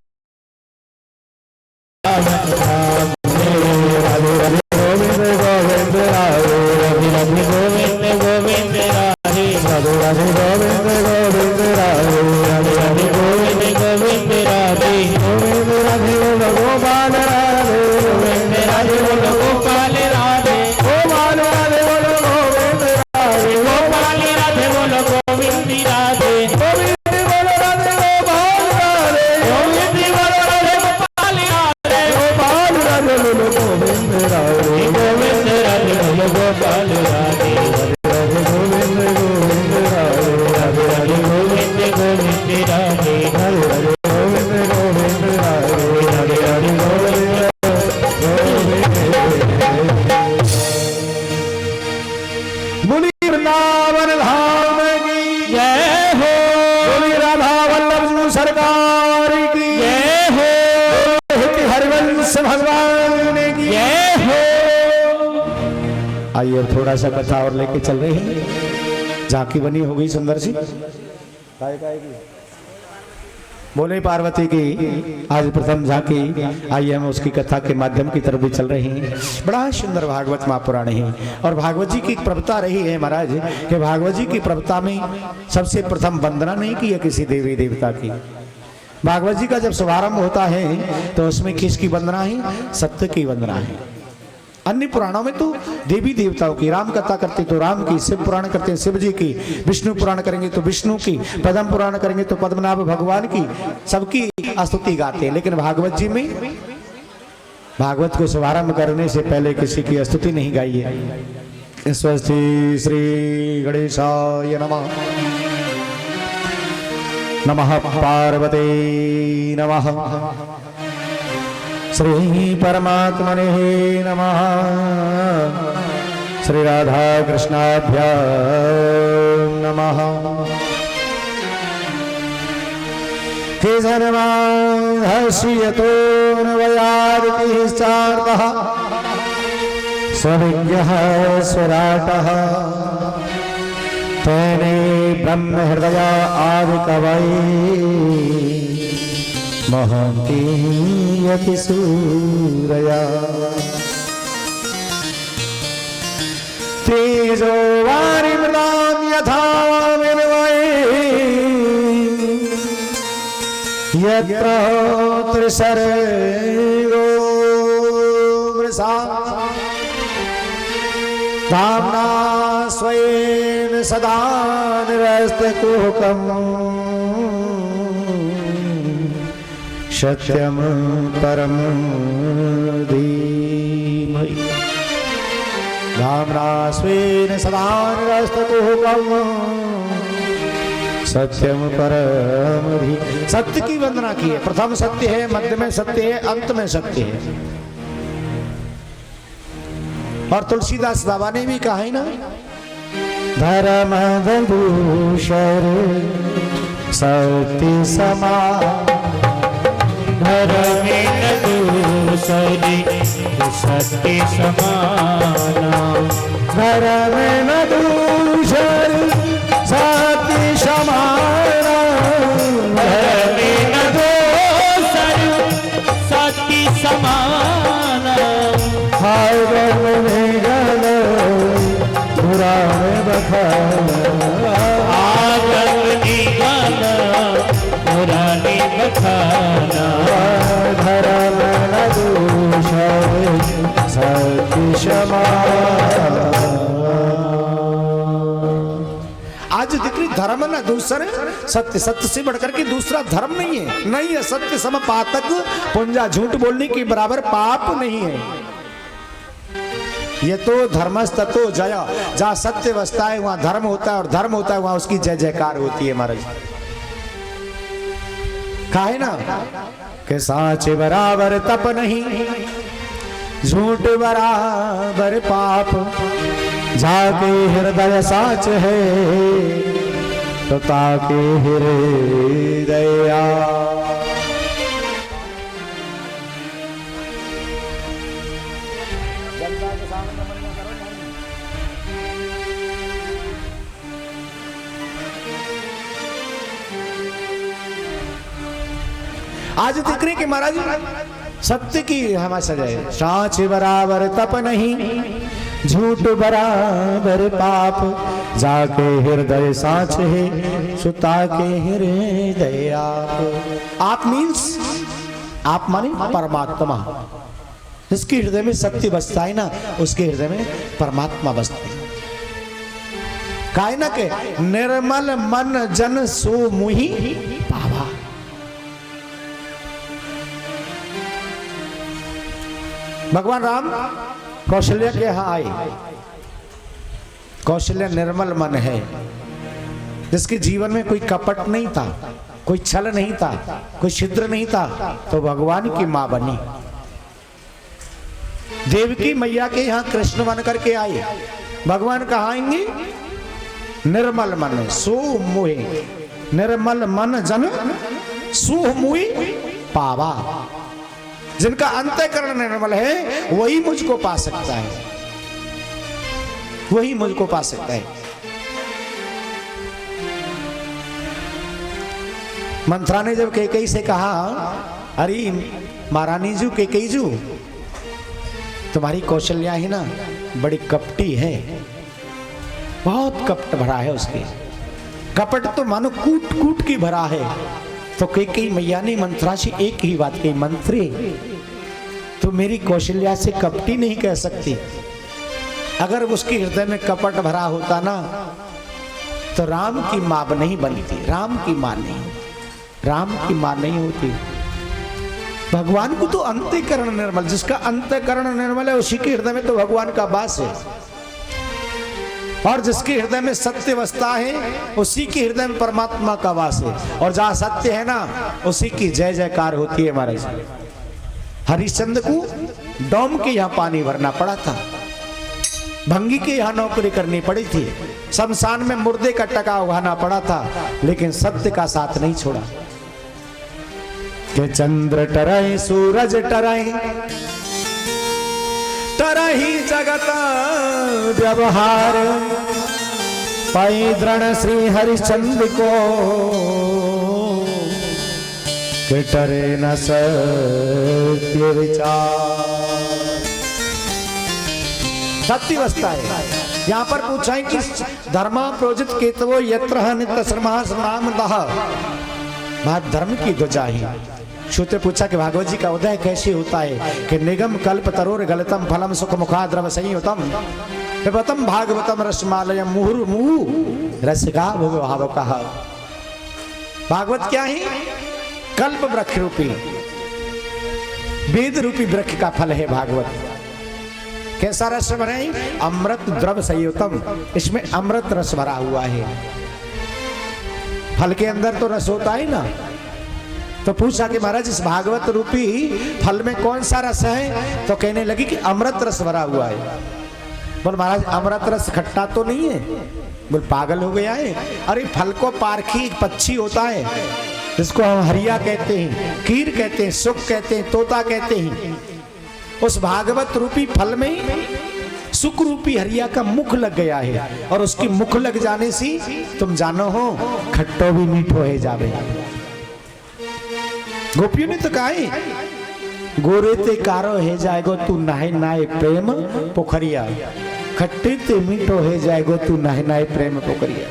गोविंद गोविंद राधे रवि गोविंद गोविंद राधे राधे राधे गोविंद गोविंद राधे राधे राधे गोविंद गोविंद राधे गोविंद राधे गोपाल राधे गोविंद राधे बोलो गोपाल राधे गोपाल राधे बोलो गोविंद राधे गोपाल राधे बोलो गोविंद राधे गोविंद बोलो राधे गोपाल राधे गोविंद बोलो राधे गोपाल राधे गोपाल राधे बोलो गोविंद राधे गोविंद राधे बोलो गोपाल राधे राधे गोविंद गोविंद राधे राधे राधे गोविंद गोविंद राधे राधे राधे गोविंद गोविंद राधे राधे राधे गोविंद मुनि वृंदावन धाम की जय हो बोली राधा वल्लभ जी सरकार की जय हो हरिवंश भगवान की जय हो। आइए अब थोड़ा सा कथा और लेके चल रहे हैं झांकी बनी हो गई सुंदर सी बोले पार्वती की आज प्रथम झांकी आइए हम उसकी कथा के माध्यम की तरफ भी चल रहे हैं। बड़ा सुंदर भागवत महापुराण है और भागवत जी की प्रभुता रही है महाराज कि भागवत जी की प्रभुता में सबसे प्रथम वंदना नहीं की है किसी देवी देवता की। भागवत जी का जब शुभारंभ होता है तो उसमें किसकी वंदना है? सत्य की वंदना है। अन्य पुराणों में तो देवी देवताओं की, राम कथा करते तो राम की, शिव पुराण करते हैं शिव जी की, विष्णु पुराण करेंगे तो विष्णु की, पद्म पुराण करेंगे तो पद्मनाभ भगवान की, सबकी स्तुति गाते हैं। लेकिन भागवत जी में भागवत को शुभारंभ करने से पहले किसी की स्तुति नहीं गाई है। स्वस्ति श्री गणेशाय नमः। नमः पार्वते नमः। श्री परमात्मने नमः। श्री राधा कृष्णाभ्यां नमः। केसरमाधर्ष्यतो नवयादितिश्चार्तः स्वविज्ञः स्वराटः तेने ब्रह्म हृदय आदिकवये महन्ति यति सूरया तेजो वारिमृतां यथा विनिमये यत्र त्रिसर्गो वृषा धाम्ना स्वेन सदा निरस्तकुहकम् सत्यम परम धीमहि धाम्ना स्वेन सदा निरस्तकुहकम् सत्यम परम धीमहि। सत्य की वंदना की है। प्रथम सत्य है, मध्य में सत्य है, अंत में सत्य है। और तुलसीदास बाबा ने भी कहा है ना, धर्म दूषर सत्य समा, धर्म दूसरी सत्य समाना, धर्म दूषर सत्य समाना, धर्म दूसर सत्य समाना, भागम में गल बुरा में बखाना, आगम निगल पुरानी बखाना, धर्म दूषर सत्य समाना। आज दिक्री धर्म न दूसरे सत्य, सत्य से बढ़कर के दूसरा धर्म नहीं है। नहीं है सत्य सम पातक पुंजा, झूठ बोलने के बराबर पाप नहीं है। ये तो धर्मस्ततो जय, जहाँ सत्य बसता है वहां धर्म होता है, और धर्म होता है वहां उसकी जय जयकार होती है। महाराज काहे ना कि साचे बराबर तप नहीं, झूठ बराबर पाप, जाके हृदय साच है तो ताके हृदया। आज दिख रही कि महाराज सत्य की हमारे सजाए, साच बराबर तप नहीं, झूठ बराबर पाप, जाके हृदय साच है सुता के हृदय आप मीन्स आप माने परमात्मा। जिसके हृदय में सत्य बसता है ना, उसके हृदय में परमात्मा बसता है। काहे ना के निर्मल मन जन सो मुहि पावा। भगवान राम कौशल्या के यहाँ आए। कौशल्या निर्मल मन है, जिसके जीवन में कोई कपट नहीं था, कोई छल नहीं था, कोई छिद्र नहीं था, तो भगवान की मां बनी। देवकी मैया के यहाँ कृष्ण बन करके आए। भगवान कहाँ आएंगे? निर्मल मन सो मोहे, निर्मल मन जन सो मोहि पावा। जिनका अंतःकरण निर्मल है वही मुझको पा सकता है, वही मुझको पा सकता है। मंथरा ने जब कैकेयी से कहा, अरे महारानी जू कैकेयी जू, तुम्हारी कौशल्या है ना बड़ी कपटी है, बहुत कपट भरा है उसके, कपट तो मानो कूट कूट की भरा है। तो कैकेयी मैया ने मंथरा से एक ही बात कही, मंत्री तो मेरी कौशल्या से कपटी नहीं कह सकती। अगर उसके हृदय में कपट भरा होता ना तो राम की मां नहीं बनती, राम की मां नहीं, राम की मां नहीं होती। भगवान को तो अंतःकरण निर्मल, जिसका अंतःकरण निर्मल है उसी के हृदय में तो भगवान का वास है। और जिसके हृदय में सत्य बसता है उसी के हृदय में परमात्मा का वास है। और जहाँ सत्य है ना उसी की जय जयकार होती है। महाराज हरिश्चंद्र को डोम के यहाँ पानी भरना पड़ा था, भंगी के यहाँ नौकरी करनी पड़ी थी, शमशान में मुर्दे का टका उगाना पड़ा था, लेकिन सत्य का साथ नहीं छोड़ा। कि चंद्र टराए सूरज टराए, तरही जगत व्यवहार, पाई दृढ़ श्री हरिश्चंद्र को, कि टरे न सत्य विचार। सत्य अवस्था है। यहाँ पर पूछा है कि धर्मा प्रोजित केतवो यत्र नित्य श्रमः नाम दह, वहां धर्म की ध्वजा ही। सूत ने पूछा कि भागवत जी का उदय कैसे होता है कि निगम कल्प तरोर गलतम फलम सुख मुखा द्रव संयुतम पिबतम भागवतम रसमालयम मुहुर्मुहु रसगा भाव कहा। भागवत क्या है? कल्प वृक्ष रूपी वेद रूपी वृक्ष का फल है भागवत। कैसा रस भरा है? अमृत द्रव संयुतम, इसमें अमृत रस भरा हुआ है। फल के अंदर तो रस होता है ना। तो पूछा कि महाराज इस भागवत रूपी फल में कौन सा रस है? तो कहने लगी कि अमृत रस भरा हुआ है। बोल महाराज अमृत रस खट्टा तो नहीं है? बोल पागल हो गया है। अरे फल को पारखी एक पक्षी होता है जिसको हम हरिया कहते हैं, कीर कहते हैं, सुख कहते हैं, तोता कहते हैं। उस भागवत रूपी फल में सुख रूपी हरिया का मुख लग गया है और उसकी मुख लग जाने से तुम जानो हो खट्टो भी मीठो है जावे। गोपियों ने तो कहा है गोरे ते कारो है जाएगो तू नाहे नाहे प्रेम पोखरिया, खट्टे ते मीठो है जाएगो तू नाहे नाहे प्रेम पोखरिया।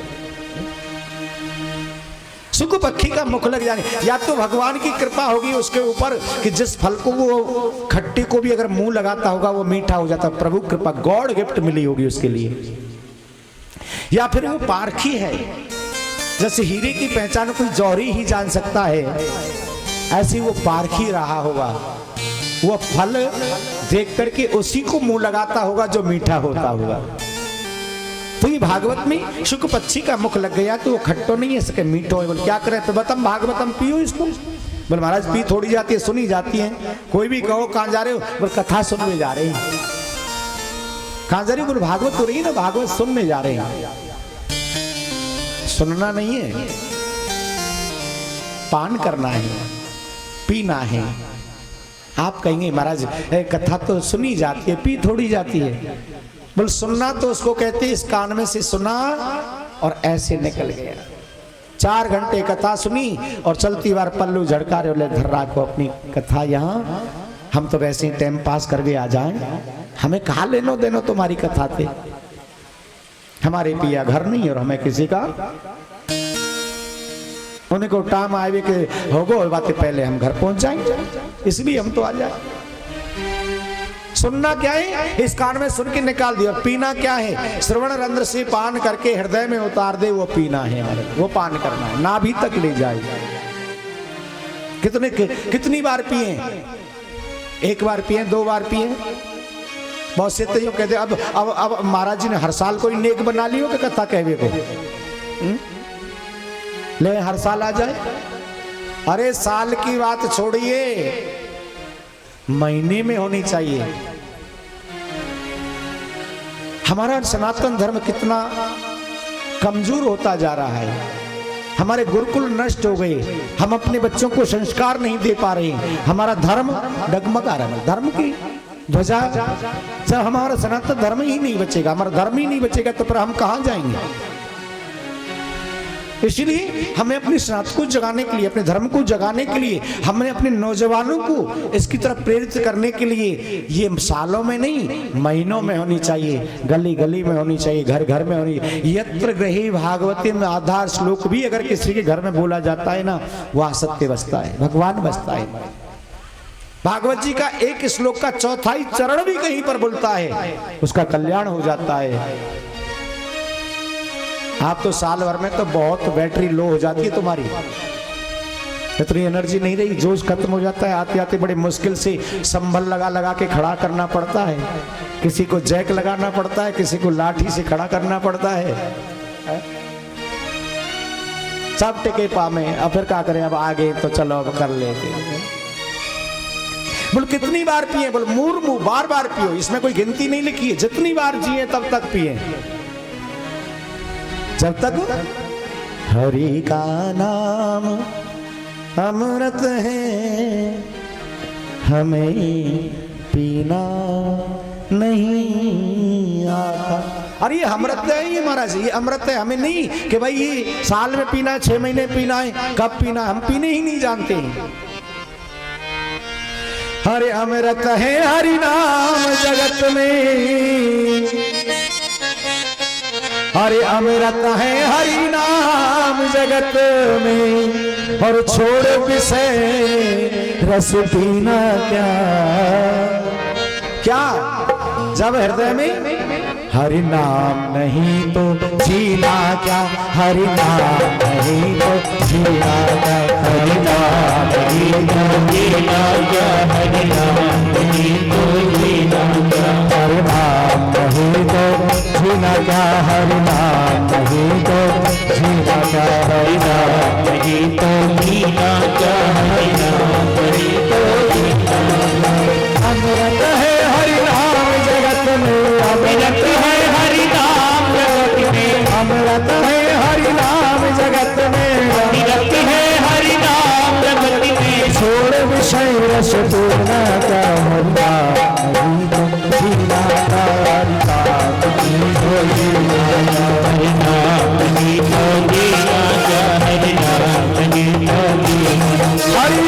सुख पक्षी का मुख लग जाने, या तो भगवान की कृपा होगी उसके ऊपर कि जिस फल को वो खट्टे को भी अगर मुंह लगाता होगा वो मीठा हो जाता। प्रभु कृपा गॉड गिफ्ट मिली होगी उसके लिए। या फिर वो पारखी है, जैसे हीरे की पहचान कोई जौहरी ही जान सकता है, ऐसी वो पारखी रहा होगा। वो फल देख करके उसी को मुंह लगाता होगा जो मीठा होता होगा। तो ये भागवत में शुक पक्षी का मुख लग गया तो वो खट्टो नहीं है सके मीठो है। बोल क्या करें? तो बताम भागवतम पियो इसको। बोल महाराज पी थोड़ी जाती है, सुनी जाती है। कोई भी कहो कहां जा रहे हो? बोल कथा सुनने जा रहे हैं। कहां जा रहे हो? बोल भागवत हो रही है ना, भागवत सुनने जा रहे हैं। सुनना नहीं है, पान करना है, पीना है। आप कहेंगे महाराज कथा तो सुनी जाती है, पी थोड़ी जाती है। बोल सुनना तो उसको कहते इस कान में से सुना और ऐसे निकल गया। 4 घंटे कथा सुनी और चलती बार पल्लू झड़का रहे बोले धर्रा को अपनी कथा यहाँ हम तो वैसे ही टाइम पास करके आ जाएं, हमें कहा लेनो देनो तुम्हारी कथा थे। हमारे पिया घर नहीं और हमें किसी का उन्हें को टाइम आए कि होगो बातें पहले हम घर पहुंच जाएंगे, इसलिए हम तो आ जाए। सुनना क्या है? इस कान में सुन के निकाल दिया। पीना क्या है? श्रवण रंध्र से पान करके हृदय में उतार दे, वो पीना है, वो पान करना है, नाभि तक ले जाए। कितनी बार पिए? 1 बार पिए, 2 बार पिए। बहुत से तो यूं कहते अब महाराज जी ने हर साल कोई नेक बना लियो कि कथा कहवे को ले हर साल आ जाए। अरे साल की बात छोड़िए, महीने में होनी चाहिए। हमारा सनातन धर्म कितना कमजोर होता जा रहा है। हमारे गुरुकुल नष्ट हो गए, हम अपने बच्चों को संस्कार नहीं दे पा रहे। हमारा धर्म डगमगा रहा है। धर्म की ध्वजा जब हमारा सनातन धर्म ही नहीं बचेगा, हमारा धर्म ही नहीं बचेगा तो फिर हम कहां जाएंगे? इसलिए हमें अपनी सनातन को जगाने के लिए, अपने धर्म को जगाने के लिए, हमने अपने नौजवानों को इसकी तरफ प्रेरित करने के लिए ये सालों में नहीं महीनों में होनी चाहिए, गली गली में होनी चाहिए, घर घर में होनी। यत्र ग्रही भागवती में आधार श्लोक भी अगर किसी के घर में बोला जाता है ना, वह सत्य बसता है, भगवान बसता है। भागवत जी का एक श्लोक का 4वां चरण भी कहीं पर बोलता है, उसका कल्याण हो जाता है। आप तो साल भर में तो बहुत बैटरी लो हो जाती है तुम्हारी, इतनी एनर्जी नहीं रही, जोश खत्म हो जाता है। आते आते बड़े मुश्किल से संभल लगा लगा के खड़ा करना पड़ता है, किसी को जैक लगाना पड़ता है, किसी को लाठी से खड़ा करना पड़ता है। सब टिके पामे, अब फिर क्या करें, अब आगे तो चलो अब कर लेते। बोल कितनी बार पिए? बोल मुर्मू बार बार पियो, इसमें कोई गिनती नहीं लिखी है। जितनी बार जिए तब तक पिए, जब तक हरि का नाम अमृत है हमें पीना नहीं आता। अरे ये अमृत है, ये महाराज ये अमृत है, हमें नहीं कि भाई ये साल में पीना है, 6 महीने पीना है, कब पीना है, हम पीने ही नहीं जानते हैं। हरे अमृत है हरि नाम जगत में, अरे अमृत है हरि नाम जगत में, और छोड़ विषय रस पीना क्या। क्या जब हृदय में हरि नाम नहीं तो जीना क्या, हरि नाम नहीं तो जीना क्या, हरि नाम नहीं तो जीना क्या, हरि नाम नहीं तो जीना क्या, हरि नाम नहीं तो जीना क्या, हरि नाम नहीं तो जीना क्या, हरि नाम नहीं तो जीना क्या, हरि नाम नहीं तो जीना क्या। अमृत है हरि नाम जगत में, अमृत है हरि नाम जगत में, अमृत है हरि नाम जगत में, अमृत है हरि नाम जगत में, छोड़ विषय रस पूर्णा का, हरि नाम नहीं तो जीना का, हरि नाम नहीं तो जीना का, हरि नाम नहीं तो जीना का, हरि नाम नहीं तो जीना का। हरि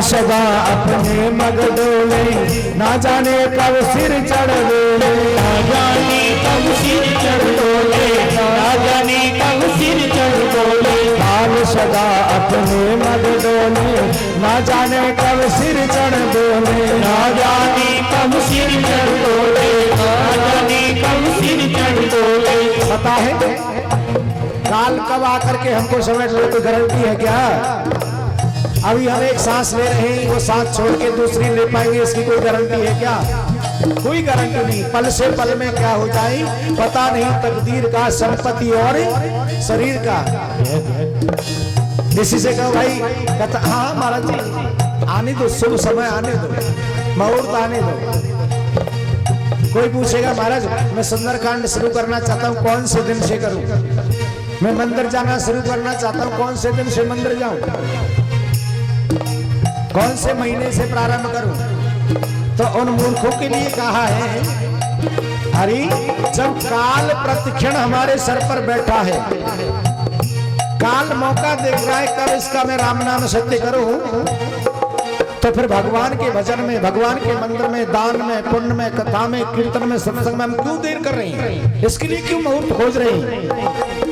सदा अपने मग डोले, ना जाने कब सिर चढ़ डोले, ना जाने कब सिर चढ़ डोले, ना जाने कब सिर चढ़ डोले, काल सदा अपने मग डोले, ना जाने कब सिर चढ़ डोले, ना जाने कब सिर चढ़ डोले, ना जाने कब सिर चढ़ डोले। पता है काल कब आकर के हमको समेट ले, कोई गारंटी है क्या। अभी हम एक सांस ले रहे हैं, वो सांस छोड़ के दूसरी ले पाएंगे, इसकी कोई गारंटी है क्या। कोई गारंटी नहीं। पल से पल में क्या हो जाए पता नहीं, तकदीर का, संपत्ति और शरीर का। इसी से कहो भाई, कहता हाँ महाराज जी आने दो, शुभ समय आने दो, मुहूर्त आने दो। कोई पूछेगा महाराज मैं सुंदरकांड शुरू करना चाहता हूँ, कौन से दिन से करूं। मैं मंदिर जाना शुरू करना चाहता हूँ, कौन से दिन से मंदिर जाऊं, कौन से महीने से प्रारंभ करूं। तो उन मूर्खों के लिए कहा है, अरे जब काल प्रतिक्षण हमारे सर पर बैठा है, काल मौका देख रहा है कब इसका मैं राम नाम सत्य करूं, तो फिर भगवान के भजन में, भगवान के मंदिर में, दान में, पुण्य में, कथा में, कीर्तन में, सत्संग में हम क्यों देर कर रहे हैं, इसके लिए क्यों मुहूर्त खोज रहे हैं।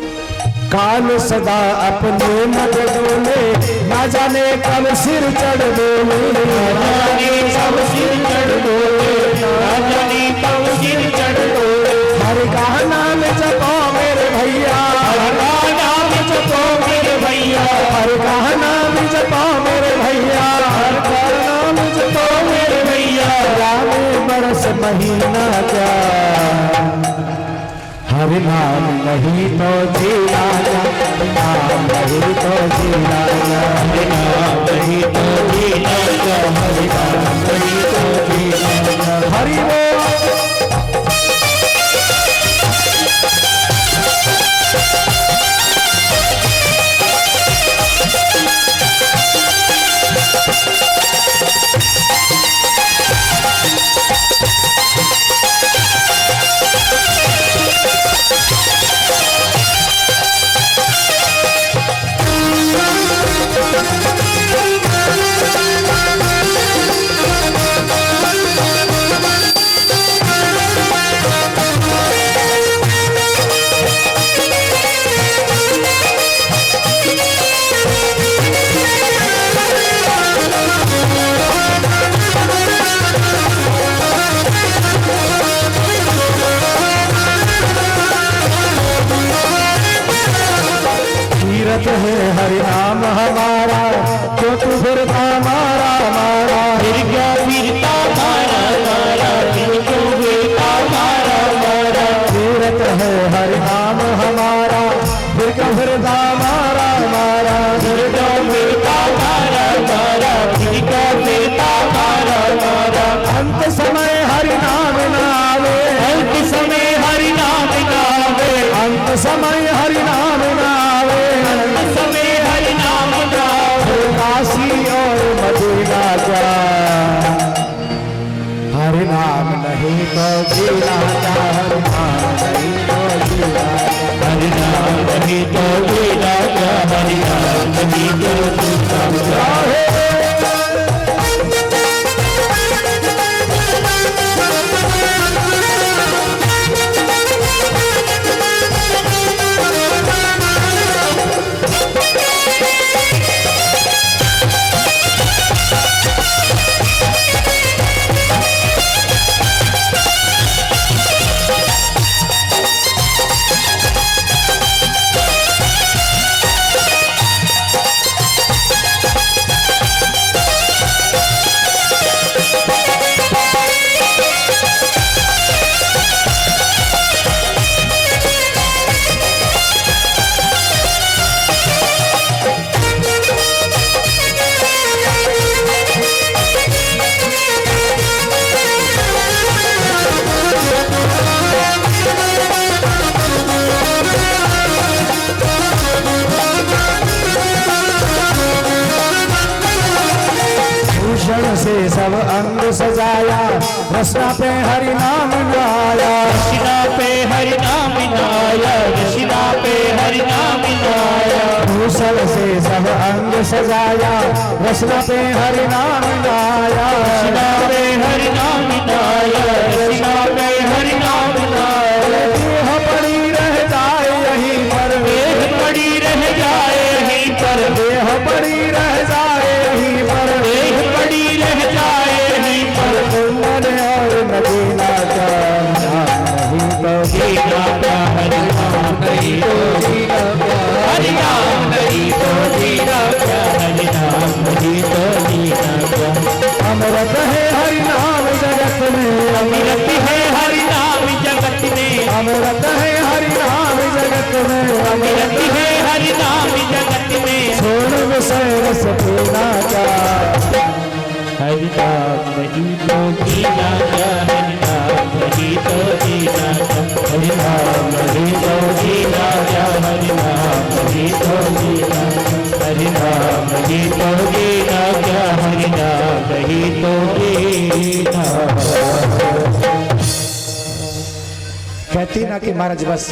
काल सदा अपने मग डोले, ना जाने कब सिर चढ़ डोले, ना जाने कब सिर चढ़ डोले, ना जाने कब सिर चढ़ डोले। हरि का नाम जपो मेरे भैया, हरि का नाम जपो मेरे भैया, हरि का नाम जपो मेरे भैया, हरि का नाम जपो मेरे भैया। राम बरस महीना क्या, हरि नाम नहीं तो जीना क्या, नाम नहीं तो जीना क्या, हरि नाम नहीं तो जीना क्या, हरि नाम नहीं तो जीना क्या। हरि तीरथ है हरि नाम हमारा, क्यों तू फिरता मारा मारा, फिर क्या फिरता मारा मारा, फिर क्यों फिरता मारा मारा। तीरथ है हरि नाम हमारा, फिर क्यों फिरता मारा मारा, फिर क्यों फिरता मारा मारा, फिर क्यों फिरता मारा मारा। अंत समय हरि नाम न आवे, अंत समय हरि नाम न नाम नहीं तो जीना क्या, हरि नाम नहीं तो जीना, हरि नाम नहीं तो जीना क्या, हरि नाम नहीं तो जीना क्या। से सब अंग सजाया, रसना पे हरि नाम गाया, रसिला पे हरि नाम गाया, रसिला पे हरि नाम गाया। भूषण से सब अंग सजाया, रसना पे हरि नाम गाया, रसिला पे हरि नाम गाया, रसिला पे हरि नाम गाया। देह पड़ी रह जाए यहीं पर, देह पड़ी रह जाए यहीं पर, देह पड़ी रह जाए यहीं पर, देह पड़ी रह जाए यहीं पर। कुंडल और नगीना का नहीं तो जीना क्या, हरि नाम नहीं तो जीना क्या, हरि नाम नहीं तो जीना क्या, हरि नाम नहीं तो जीना क्या। अमृत है हरि नाम जगत में, अमृत है हरि नाम जगत में, अमृत है हरि नाम जगत में, अमृत है हरि नाम जगत में। छोड़ विषय रस पीना का, हरि नाम नहीं तो जीना क्या, हरि नाम नहीं तो जीना क्या, हरि नाम नहीं तो जीना क्या, हरि नाम नहीं तो जीना, हरि नाम नहीं तो जीना क्या, हरि नाम नहीं तो जीना। कहती ना कि महाराज बस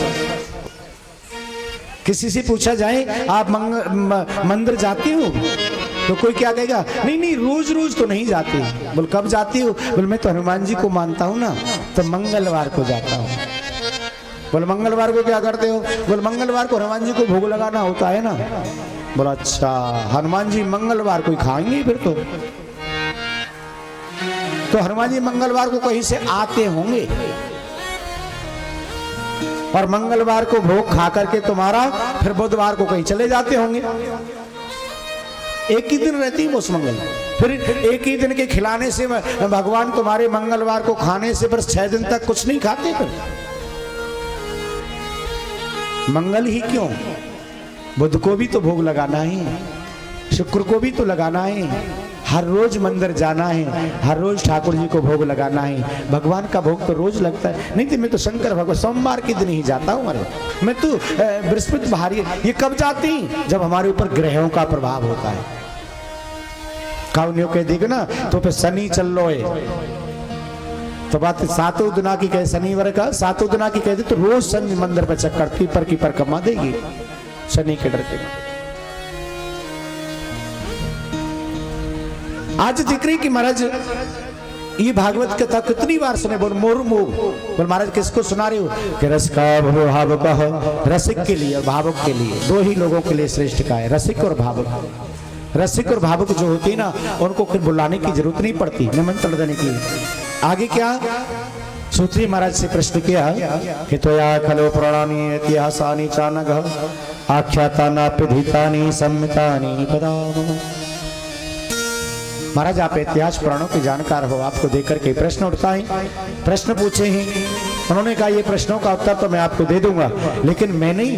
किसी से पूछा जाए आप मंदिर जाती हो तो कोई क्या कहेगा, नहीं नहीं रोज रोज तो नहीं जाती। बोल कब जाती हो? बोल मैं तो हनुमान जी को मानता हूँ ना, तो मंगलवार को जाता हूँ। बोल मंगलवार को क्या करते हो? बोल मंगलवार को हनुमान जी को भोग लगाना होता है ना। बोला अच्छा हनुमान जी मंगलवार को ही खाएंगे फिर तो हनुमान जी मंगलवार को कहीं से आते होंगे और मंगलवार को भोग खा करके तुम्हारा फिर बुधवार को कहीं चले जाते होंगे। एक ही दिन रहती है उस मंगल, फिर एक ही दिन के खिलाने से भगवान तुम्हारे मंगलवार को खाने से बस 6 दिन तक कुछ नहीं खाते। फिर मंगल ही क्यों, बुध को भी तो भोग लगाना है, शुक्र को भी तो लगाना है, हर रोज मंदिर जाना है, हर रोज ठाकुर जी को भोग लगाना है। भगवान का भोग तो रोज लगता है। नहीं तो मैं तो शंकर भगवान सोमवार के दिन ही जाता हूँ। मैं तो बृहस्पति भारी, ये कब जाती? जब हमारे ऊपर ग्रहों का प्रभाव होता है। काउनियों कह देगा ना तो फिर शनि चल लो है तो बात सातों दिना की कहे, शनिवार का सातों दिना की कह दे तो रोज शनि मंदिर पर चक्कर पीपर की पर कमा देगी शनि के डर के। आज जिक्र की महाराज ये भागवत कथा कितनी बार सुने? बोल मोर मोह बोल महाराज किसको सुना रहे हो? कि रस का भावुक रसिक के लिए और भावुक के लिए, दो ही लोगों के लिए श्रेष्ठ का है, रसिक और भावुक। रसिक और भावुक जो होती है ना उनको फिर बुलाने की जरूरत नहीं पड़ती निमंत्रण देने के लिए। आगे क्या सूत्री महाराज से प्रश्न किया कि तो या खलो पुराणानि इतिहासानि चानघ आख्यातानाप्यधीतानि सम्मितानि पदाम। महाराज आप इतिहास पुराणों के जानकार हो, आपको देकर के प्रश्न उठता है। प्रश्न पूछे हैं, उन्होंने कहा ये प्रश्नों का उत्तर तो मैं आपको दे दूंगा, लेकिन मैं नहीं,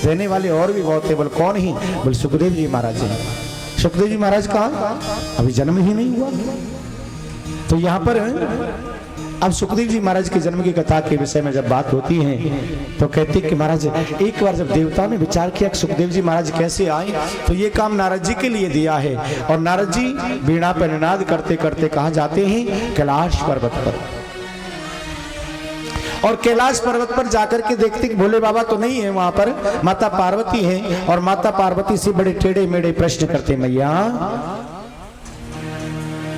देने वाले और भी बहुत है। बोल कौन ही? बोल सुखदेव जी महाराज जी। सुखदेव जी महाराज कहा? अभी जन्म ही नहीं हुआ। तो यहाँ पर अब सुखदेव जी महाराज के जन्म की कथा के विषय में जब बात होती है तो कहते कि महाराज एक बार जब देवता ने विचार किया कि सुखदेव जी महाराज कैसे आए, तो ये काम नारद जी के लिए दिया है। और नारद जी वीणा पर निनाद करते करते कहाँ जाते हैं? कैलाश पर्वत पर। और कैलाश पर्वत पर जाकर के देखते कि भोले बाबा तो नहीं है वहां पर, माता पार्वती है। और माता पार्वती से बड़े टेढ़े मेढ़े प्रश्न करते, मैया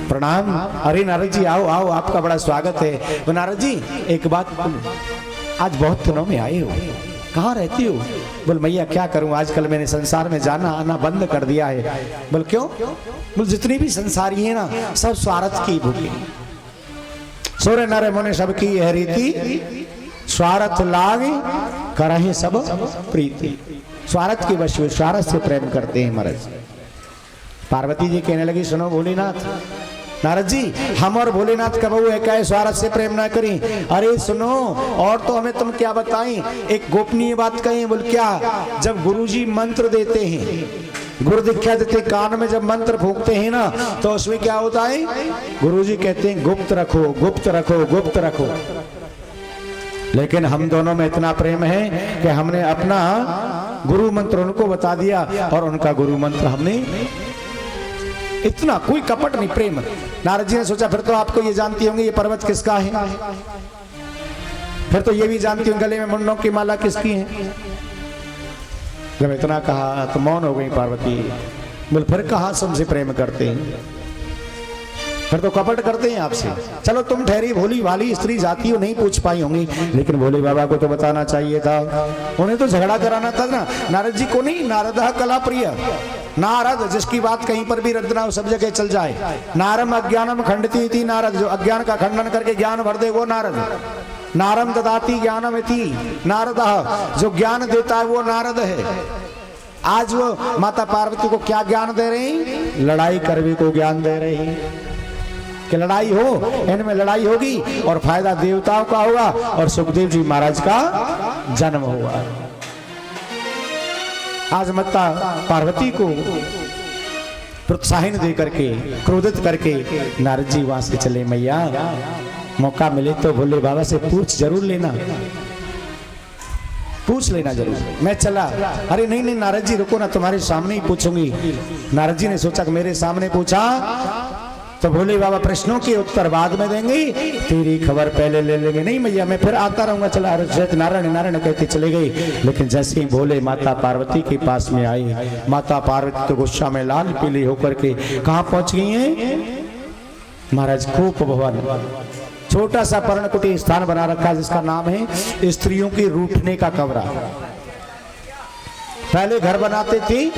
प्रणाम। अरे नारद जी आओ आओ, आपका बड़ा स्वागत है। तो नारद जी एक बात, आज बहुत दिनों में आए हो, कहाँ रहती हो? बोल मैया क्या करूं, आजकल मैंने संसार में जाना आना बंद कर दिया है। बोल क्यों? बोल जितनी भी संसारी है ना सब स्वार्थ की भूखी, सोरे नरे मुने सबकी यह रीति, स्वार्थ लाग करहि सब प्रीति। स्वार्थ के वश में स्वार्थ से प्रेम करते हैं महाराज। पार्वती जी कहने लगी, सुनो भोलेनाथ, नारद जी हम और भोलेनाथ कब है क्या स्वार्थ से प्रेम ना करें? अरे सुनो, और तो हमें तुम क्या बताएं, एक गोपनीय बात कहें। बोल क्या? जब गुरुजी मंत्र देते हैं, गुरु दीक्षा देते, कान में जब मंत्र फूंकते हैं ना, तो उसमें क्या होता है? गुरुजी कहते हैं गुप्त रखो, गुप्त रखो, गुप्त रखो। लेकिन हम दोनों में इतना प्रेम है कि हमने अपना गुरु मंत्र उनको बता दिया और उनका गुरु मंत्र हमने, इतना कोई कपट नहीं, प्रेम। नारद जी ने सोचा फिर तो आपको ये जानती होंगे ये पर्वत किसका है, फिर तो ये भी जानती होंगे गले में मुंडों की माला किसकी है। जब इतना कहा तो मौन हो गई पार्वती। बोल फिर कहा तुमसे प्रेम करते हैं, फिर तो कपट करते हैं आपसे। चलो तुम ठहरी भोली भाली स्त्री जाती हो, नहीं पूछ पाई होंगी, लेकिन भोले बाबा को तो बताना चाहिए था, उन्हें तो झगड़ा कराना था ना। नारद जी को नहीं, नारद कला प्रिय, नारद जिसकी बात कहीं पर भी रद्द ना हो, सब जगह चल जाए। नारम अज्ञानम खंडती थी, नारद जो अज्ञान का खंडन करके ज्ञान भर दे वो नारद। नारम ददाती ज्ञानम इति नारद, जो ज्ञान देता है वो नारद है। आज वो माता पार्वती को क्या ज्ञान दे रहे हैं? लड़ाई करने को ज्ञान दे रहे हैं कि लड़ाई हो, इनमें लड़ाई होगी और फायदा देवताओं का होगा और सुखदेव जी महाराज का जन्म होगा। आज माता पार्वती को प्रोत्साहन दे करके, क्रोधित करके नारद जी वहां से चले। मैया मौका मिले तो भोले बाबा से पूछ जरूर लेना, पूछ लेना जरूर। मैं चला, अरे नहीं नहीं नारद जी रुको ना, तुम्हारे सामने ही पूछूंगी। नारद जी ने सोचा कि मेरे सामने पूछा तो भोले बाबा प्रश्नों के उत्तर बाद में देंगे, तेरी खबर पहले ले लेंगे। नहीं मैया मैं फिर आता रहूंगा। चला नारायण नारायण कहते चले गई। लेकिन जैसे ही भोले माता पार्वती के पास में आई, माता पार्वती तो गुस्सा में लाल पीली होकर के कहाँ पहुंच गई हैं? महाराज कोप भवन, छोटा सा पर्णकुटी स्थान बना रखा जिसका नाम है स्त्रियों के रूठने का कमरा। पहले घर बनाते थी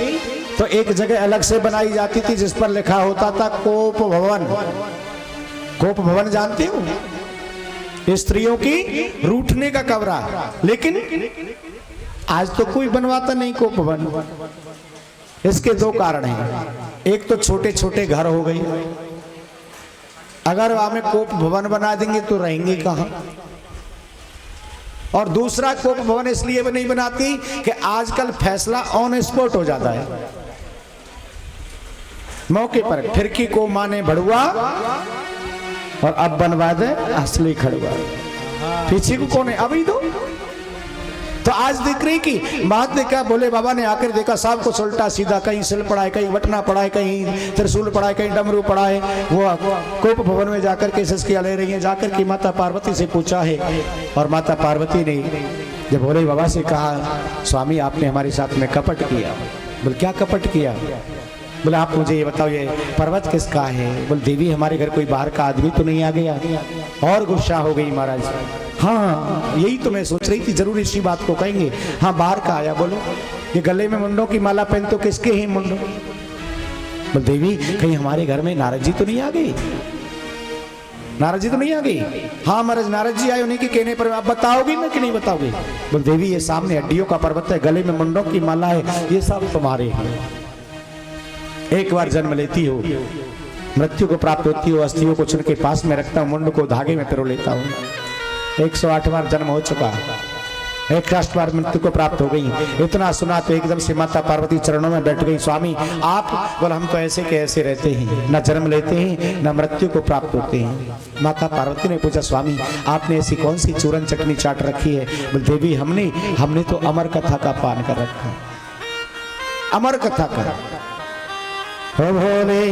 तो एक जगह अलग से बनाई जाती थी जिस पर लिखा होता था कोप भवन। कोप भवन जानते हो? स्त्रियों की रूठने का कमरा। लेकिन आज तो कोई बनवाता नहीं कोप भवन। इसके दो कारण हैं। एक तो छोटे छोटे घर हो गए, अगर वहां में कोप भवन बना देंगे तो रहेंगे कहां। और दूसरा कोप भवन इसलिए भी नहीं बनाती कि आजकल फैसला ऑन स्पॉट हो जाता है, मौके पर। फिरकी को माने भड़ुआ और अब बनवा दे असली खड़ुआ। पीछे को कौन है? अभी तो आज देख रही कि बात देखा भोले बाबा ने आकर देखा सब कुछ उल्टा सीधा, कहीं सिल पड़ा है, कहीं वटना पड़ा है, कहीं त्रिशूल पड़ा है, कहीं डमरू पड़ा है। वो कोप भवन में जाकर के सिसकियां ले रही हैं। जाकर के माता पार्वती से पूछा है और माता पार्वती ने जब भोले बाबा से कहा, स्वामी आपने हमारे साथ में कपट किया। बोले क्या कपट किया? बोले आप मुझे ये बताओ ये पर्वत किसका है? बोले देवी हमारे घर कोई बाहर का आदमी तो नहीं आ गया? और गुस्सा हो गई महाराज। हाँ यही तो मैं सोच रही थी, जरूर इसी बात को कहेंगे। हाँ बाहर का आया। बोलो ये गले में मुंडों की माला पहन तो किसके हैं मुंडों? बोले देवी कहीं हमारे घर में नारद जी तो नहीं आ गए? नारद जी तो नहीं आ गई? हाँ महाराज नारद जी आए, उन्हीं के कहने पर। आप बताओगे ना कि नहीं बताओगे? बोले देवी ये सामने हड्डियों का पर्वत है, गले में मुंडों की माला है, ये सब तुम्हारे हैं। एक बार जन्म लेती हो, मृत्यु को प्राप्त होती हो, अस्थियों को चुन के पास में रखता हूँ, मुंड को धागे में पिरो लेता हूँ। 108 बार जन्म हो चुका। एक राष्ट्र बार मृत्यु को प्राप्त हो गई। इतना सुना तो एकदम से माता पार्वती चरणों में बैठ गई। स्वामी आप बोल हम तो ऐसे के ऐसे रहते हैं, न जन्म लेते हैं न मृत्यु को प्राप्त होते हैं। माता पार्वती ने पूछा स्वामी आपने ऐसी कौन सी चूरन चटनी चाट रखी है? बोल देवी हमने तो अमर कथा का पान कर रखा है, अमर कथा का। हो भोले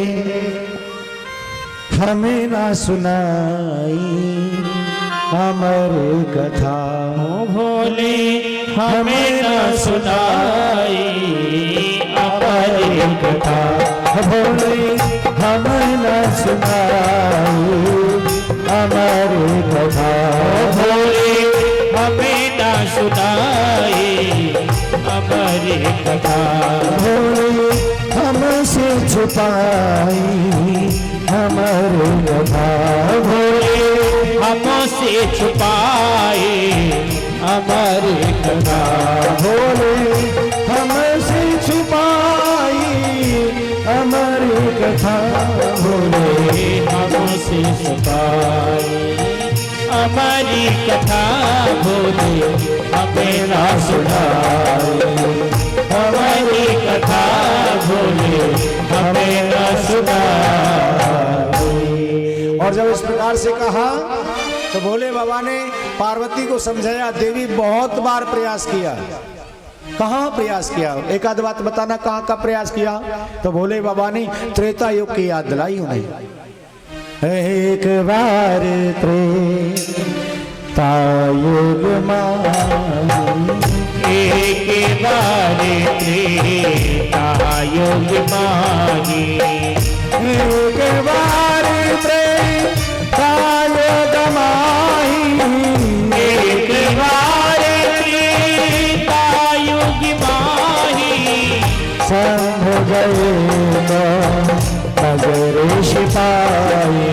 हमें ना सुनाई अमर कथा, ओ भोले हमें न सुनाई अमर कथा, भोले हमें न सुनाई अमर कथा, भोले हमें न सुनाई अमर कथा, भोले हमसे छुपाई अमर कथा, भोले हमसे छुपाए अमर कथा, भोले हमसे छुपाई अमर कथा, भोले हमसे छुपाए अमर कथा, भोले हमें ना सुनाए अमर कथा, भोले हमें ना सुनाए। और जब इस प्रकार से कहा तो भोले बाबा ने पार्वती को समझाया। देवी बहुत बार प्रयास किया, कहाँ प्रयास किया? एक आध बात बताना कहाँ का प्रयास किया? तो भोले बाबा ने त्रेता युग की याद दिलाई उन्हें। एक बार त्रेता युग एक बार त्रेता युग माही, एक बार त्रेता युग माही, एक बार त्रेता युग माही, संभ गए तो नजर सिपाही,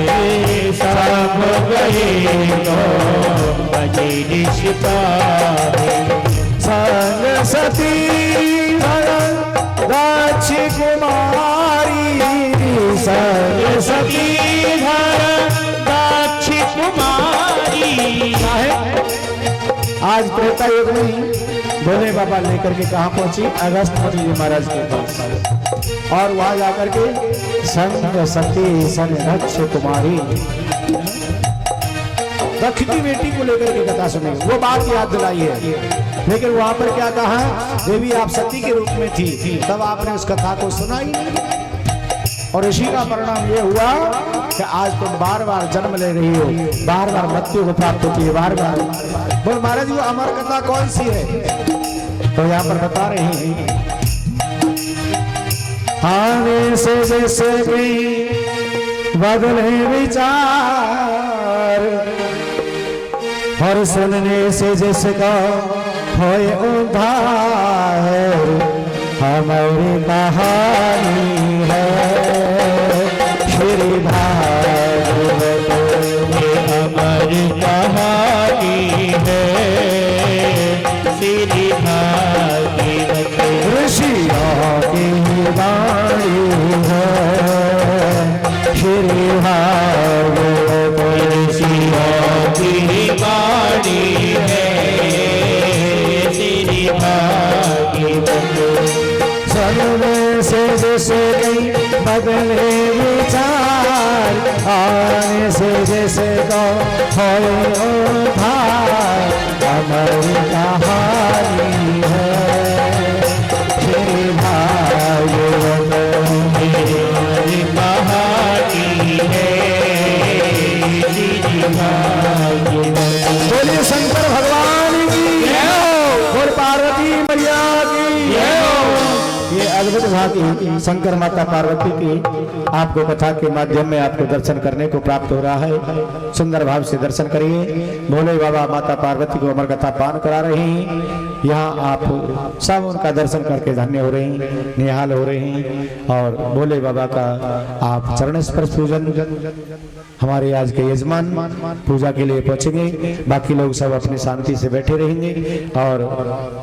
सब गए तो बजर सिपाही, संग सती राज कुमारी, संग सती दाक्ष कुमारी। आज त्रेता युग में भोले बाबा लेकर के कहाँ पहुंची? अगस्त जी महाराज के पास, और वहां जाकर के संग सती संग रक्ष कुमारी दक्ष की बेटी को लेकर के कथा सुनेंगे। वो बात याद दिलाई है, लेकिन वहां पर क्या कहा? देवी आप सती के रूप में थी, तब आपने उस कथा को सुनाई। और इसी का परिणाम ये हुआ कि आज तुम बार बार जन्म ले रही हो, बार बार मृत्यु को प्राप्त होती है, बार बार। बोल महाराज वो अमर कथा कौन सी है? तो यहाँ पर बता रहे हैं, आने से जैसे भी बदले विचार, और सुनने से जिसका होए उद्धार, हमारी कहानी है श्री भागवत, अमर कहानी है श्री भागवत, ऋषियों की वाणी है श्री भागवत, ऋषियों की वाणी है श्री भागवत, सर्वे से जैसे गई बदले विचार, आने से जैसे को होए उद्धार, हमारी कहानी है श्री भागवत, हमारी कहानी है श्री भागवत। बोलिए शंकर भगवान की, बोल पार्वती मैया की। ये अद्भुत भांति शंकर माता पार्वती की आपको कथा के माध्यम में आपको दर्शन करने को प्राप्त हो रहा है। सुंदर भाव से दर्शन करिए। भोले बाबा माता पार्वती को अमर कथा पान करा रहे हैं। यहाँ आप सब उनका दर्शन करके धन्य हो रहे हैं, निहाल हो रहे हैं। और भोले बाबा का आप चरण स्पर्श पूजन हमारे आज के यजमान पूजा के लिए पहुंचेंगे। बाकी लोग सब अपनी शांति से बैठे रहेंगे और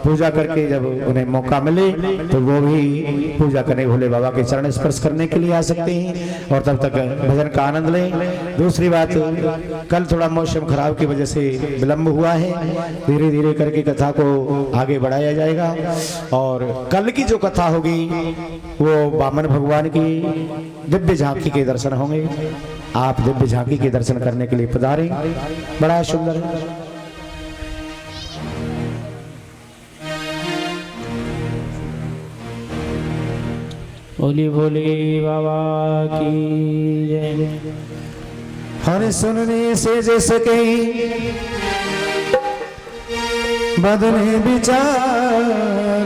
पूजा करके जब उन्हें मौका मिले तो वो भी पूजा करने भोले बाबा के चरण स्पर्श करने के लिए आ सकते हैं और तब तक भजन का आनंद लें। दूसरी बात, कल थोड़ा मौसम खराब की वजह से विलंब हुआ है, धीरे धीरे करके कथा को आगे बढ़ाया जाएगा। और कल की जो कथा होगी वो वामन भगवान की दिव्य झांकी के दर्शन होंगे। आप दिव्य झांकी के दर्शन करने के लिए पधारें। बड़ा सुंदर बोली बोली बाबा की जय। हर सुनने से जैसे कहीं बदले विचार,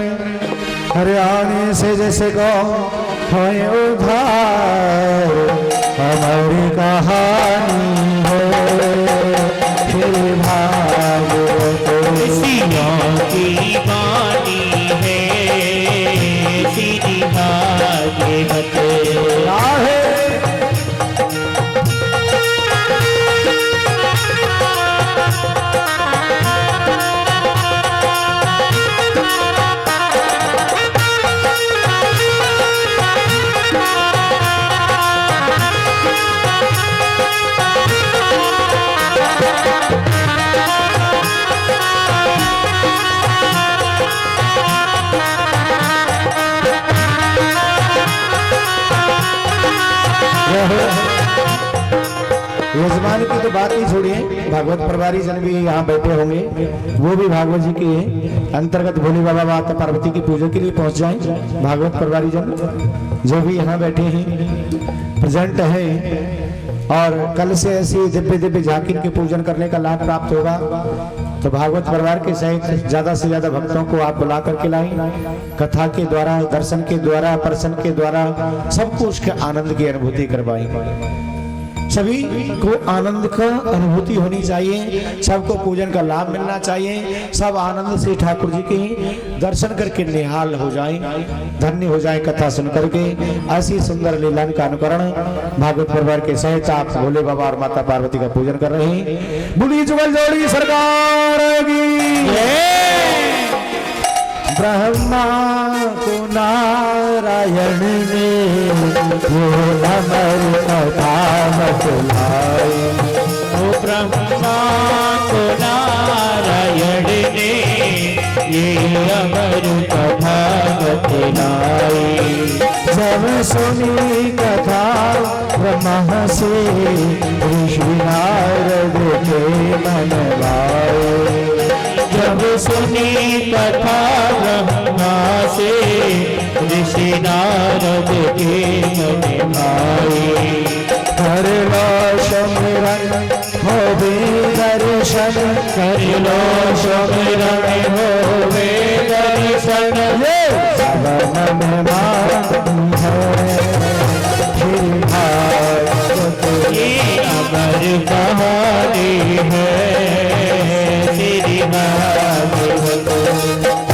हर आने से जैसे को होए उधार, हमारी कहानी है फिर भागवत सियों की वाणी है, सीधी भागवत राहे। यजमान की तो बात ही छोड़िए, भागवत प्रभारी जन भी यहाँ बैठे होंगे, वो भी भागवत जी के अंतर्गत भोले बाबा माता पार्वती की पूजा के लिए पहुंच जाएं। भागवत प्रभारी जन जो भी यहाँ बैठे हैं प्रेजेंट है, और कल से ऐसी दिव्य दिव्य झांकी के पूजन करने का लाभ प्राप्त होगा। तो भागवत परिवार के सहित ज्यादा से ज्यादा भक्तों को आप बुला करके लाएं। कथा के द्वारा, दर्शन के द्वारा, प्रसन्न के द्वारा सबको उसके आनंद की अनुभूति करवाएं। सभी को आनंद का अनुभूति होनी चाहिए, सबको पूजन का लाभ मिलना चाहिए, सब आनंद से ठाकुर जी के दर्शन करके निहाल हो जाएं, धन्य हो जाएं कथा सुन करके। ऐसी सुंदर लीला का अनुकरण भागवत परिवार के सहित आप भोले बाबा और माता पार्वती का पूजन कर रहे हैं। बुली जुगल जोड़ी सरकार की ब्रह्मा को नारायण ने वो अमर कथा बतलाई, ओ ब्रह्मा को नारायण ने ये अमर कथा बतलाई। जब सुनी कथा ब्रह्मा से ऋषि नारद के मन भाए, जब सुनी कथा ब्रह्मा से ऋषि नारद के मन भाए। कर लो सुमिरन होवे दर्शन, कर लो सुमिरन होवे दर्शन, सवन में मान है फिर भागवत ये अमर कहानी है तेरी भागवत।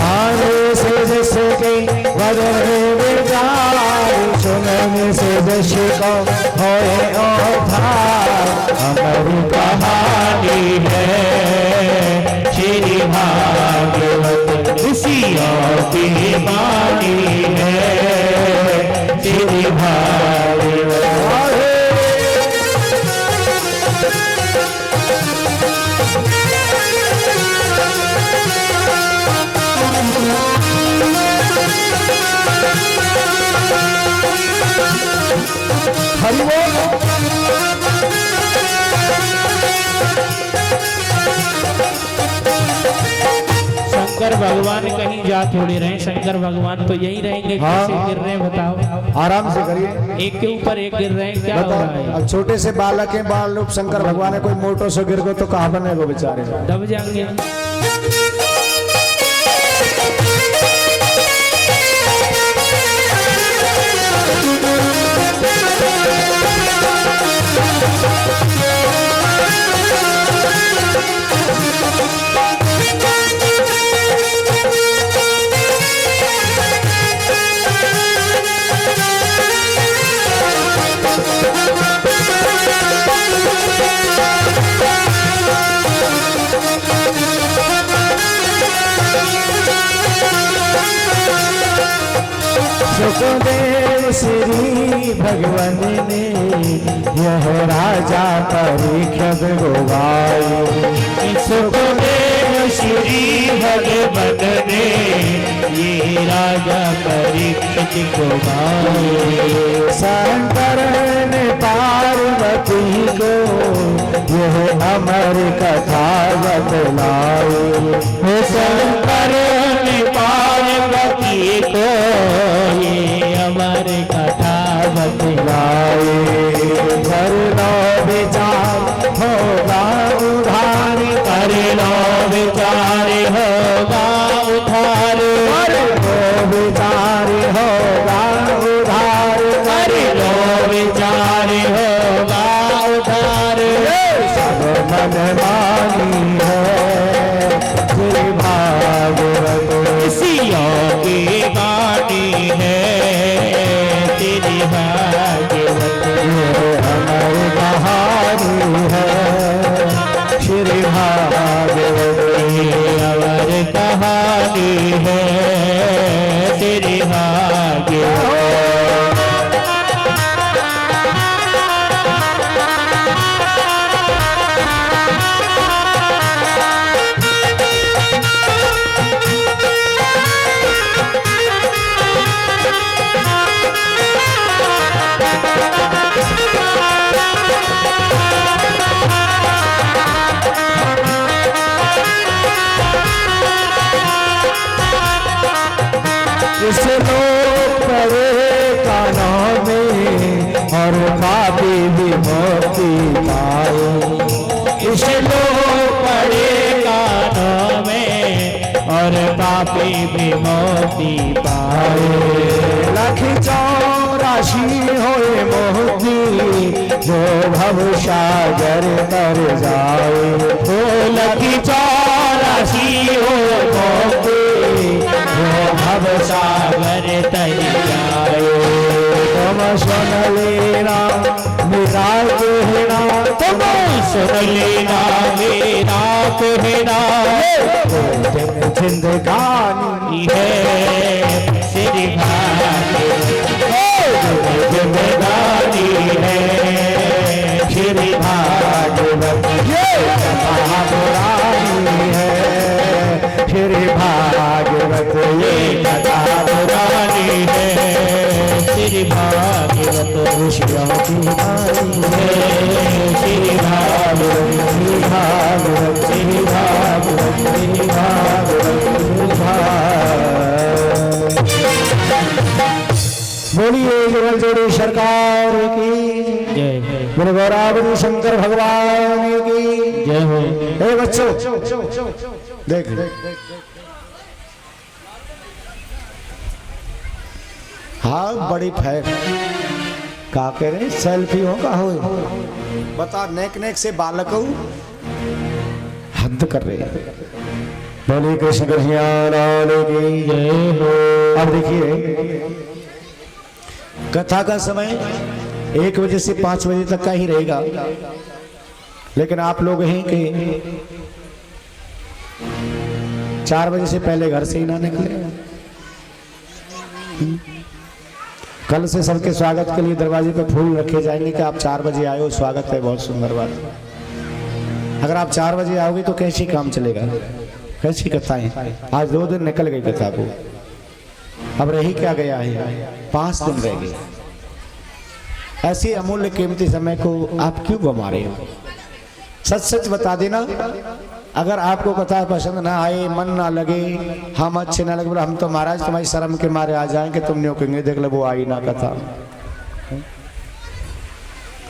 आने से जैसे के बदले विचार, सुनने से जैसे को होए उद्धार, अमर कहानी है श्री भागवत, ऋषियों की वाणी है श्री भागवत। हरि बोल। शंकर भगवान कहीं जा थोड़ी रहे, शंकर भगवान तो यहीं रहेंगे। हाँ। कैसे गिर रहे हैं बताओ, आराम से करिए, एक के ऊपर एक गिर रहे हैं, क्या हो रहा है? अब छोटे से बालक हैं, बाल रूप शंकर भगवान है, कोई मोटो से गिर गो तो कहाँ बनेगो बेचारे। दब जाएंगे। सुखदेव श्री भगवान ने यह राजा परीक्षक गोवाए। सुखदेव श्री भगवान ने ये राजा परीक्षित को गाए। शंकर ने पार्वती को यह अमर कथा बतलाई। शंकर ने पार्वती को ये अमर कथा बतलाई। कर लो विचार होगा उधार, कर लो विचार होगा उधार, कर लो विचार होगा उधार, कर लो विचार होगा उधार। सब मन मानी है श्री भागवत। सियों की बानी है तेरी भागवत। ये हमारी कहानी है श्री भागवत। ये अमर कहानी है तेरी भागवत। इस लोक पड़े कानों में और पापी भी मुक्ति पाए। इस लोक पड़े कानों में और पापी भी मोती पाए। लख 84 होए मोती जो भव सागर तर जाए। ओ लखी 84 हो मोती जो भव सागर तर जाए। तुम सुन लेना मेरा कहना, तुम सुन लेना मेरा कहना। जिंदगानी है श्री भागवत। जिंदगानी है श्री भागवत। ये कथा पुरानी है श्री भागवत। ये कथा पुरानी है श्री भागवत। ऋषियों की वाणी है श्री भागवत। श्री भागवत श्री भागवत श्री भागवत श्री भागवत। बोलिए जुगल जोड़ी सरकार की जय जय गुरु गौरावरी शंकर भगवान की जय हो। ए बच्चों देख हाँ बड़ी फैक का कह रहे सेल्फी हो का हो बता नेक नेक से बालक हो हद कर रहे हैं। बोलिए कृष्ण कृष्ण की जय हो। अब देखिए कथा का समय 1 बजे से 5 बजे तक का ही रहेगा, लेकिन आप लोग हैं कि 4 बजे से पहले घर से ही ना निकले। कल से सबके स्वागत के लिए दरवाजे पे फूल रखे जाएंगे कि आप 4 बजे आए हो, स्वागत है, बहुत सुंदर बात। अगर आप 4 बजे आओगे तो कैसी काम चलेगा, कैसी कथाएं। आज 2 दिन निकल गई कथा को, अब रही क्या गया है, 5 दिन रह गए। ऐसी अमूल्य कीमती समय को आप क्यों गंवा रहे हो? सच सच बता देना। अगर आपको कथा पसंद ना आए, मन ना लगे, हम अच्छे ना लगे, बोले हम तो महाराज तुम्हारी शर्म के मारे आ जाएंगे, तुम नहीं कहेंगे देख लो वो आई ना कथा।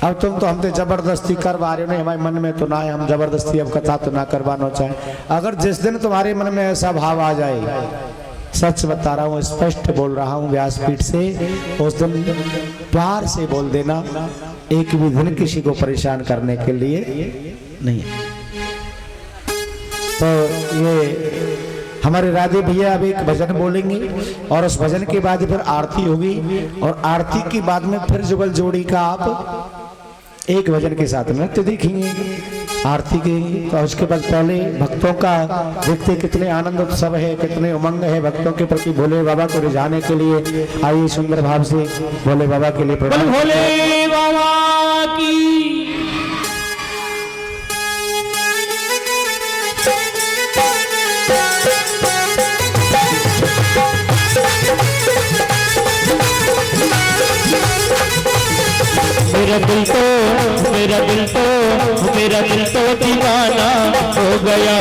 अब तुम तो हमसे जबरदस्ती करवा रहे हो, नहीं हमारे मन में तो ना है, हम जबरदस्ती अब कथा तो ना करवाना चाहे। अगर जिस दिन तुम्हारे मन में ऐसा भाव आ जाए, सच बता रहा हूँ, स्पष्ट बोल रहा हूँ व्यासपीठ से, उस दिन प्यार से बोल देना, एक भी दिन किसी को परेशान करने के लिए नहीं। तो ये हमारे राधे भैया अब एक भजन बोलेंगे और उस भजन के बाद फिर आरती होगी, और आरती के बाद में फिर जुगल जोड़ी का आप एक भजन के साथ नृत्य देखेंगे। आरती की। तो उसके बाद पहले भक्तों का देखते कितने आनंद उत्सव है, कितने उमंग है भक्तों के प्रति। भोले बाबा को रिझाने के लिए आइए सुंदर भाव से भोले बाबा के लिए प्रणाम। भोले बाबा की मेरा दिल तो दीवाना हो गया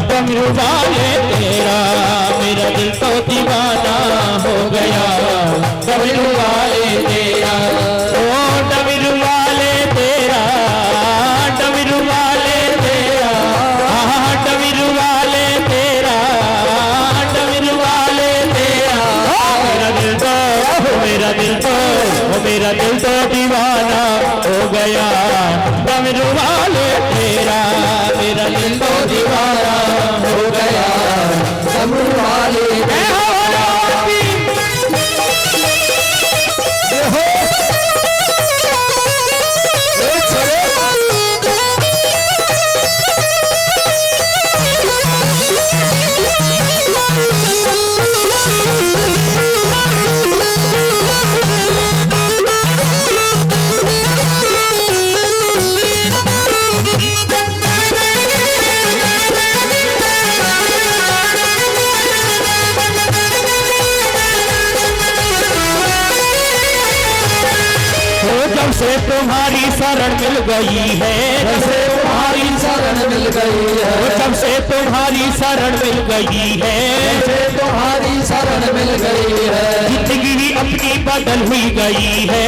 डमरू वाले तेरा। मेरा दिल तो दीवाना हो गया डमरू वाले तेरा। ओ डमरू वाले तेरा, डमरू वाले तेरा, डमरू वाले तेरा, डमरू वाले तेरा। मेरा दिल तो दीवाना हो गया डमरू वाले तेरा। मेरा दिल तो दीवाना हो गया डमरू वाले तेरा। जब से तुम्हारी शरण मिल गई है, जब से तुम्हारी शरण मिल गई है, जब से तुम्हारी शरण मिल गई है, जब से तुम्हारी शरण मिल गई है, जिंदगी ही अपनी बदल हुई गई है,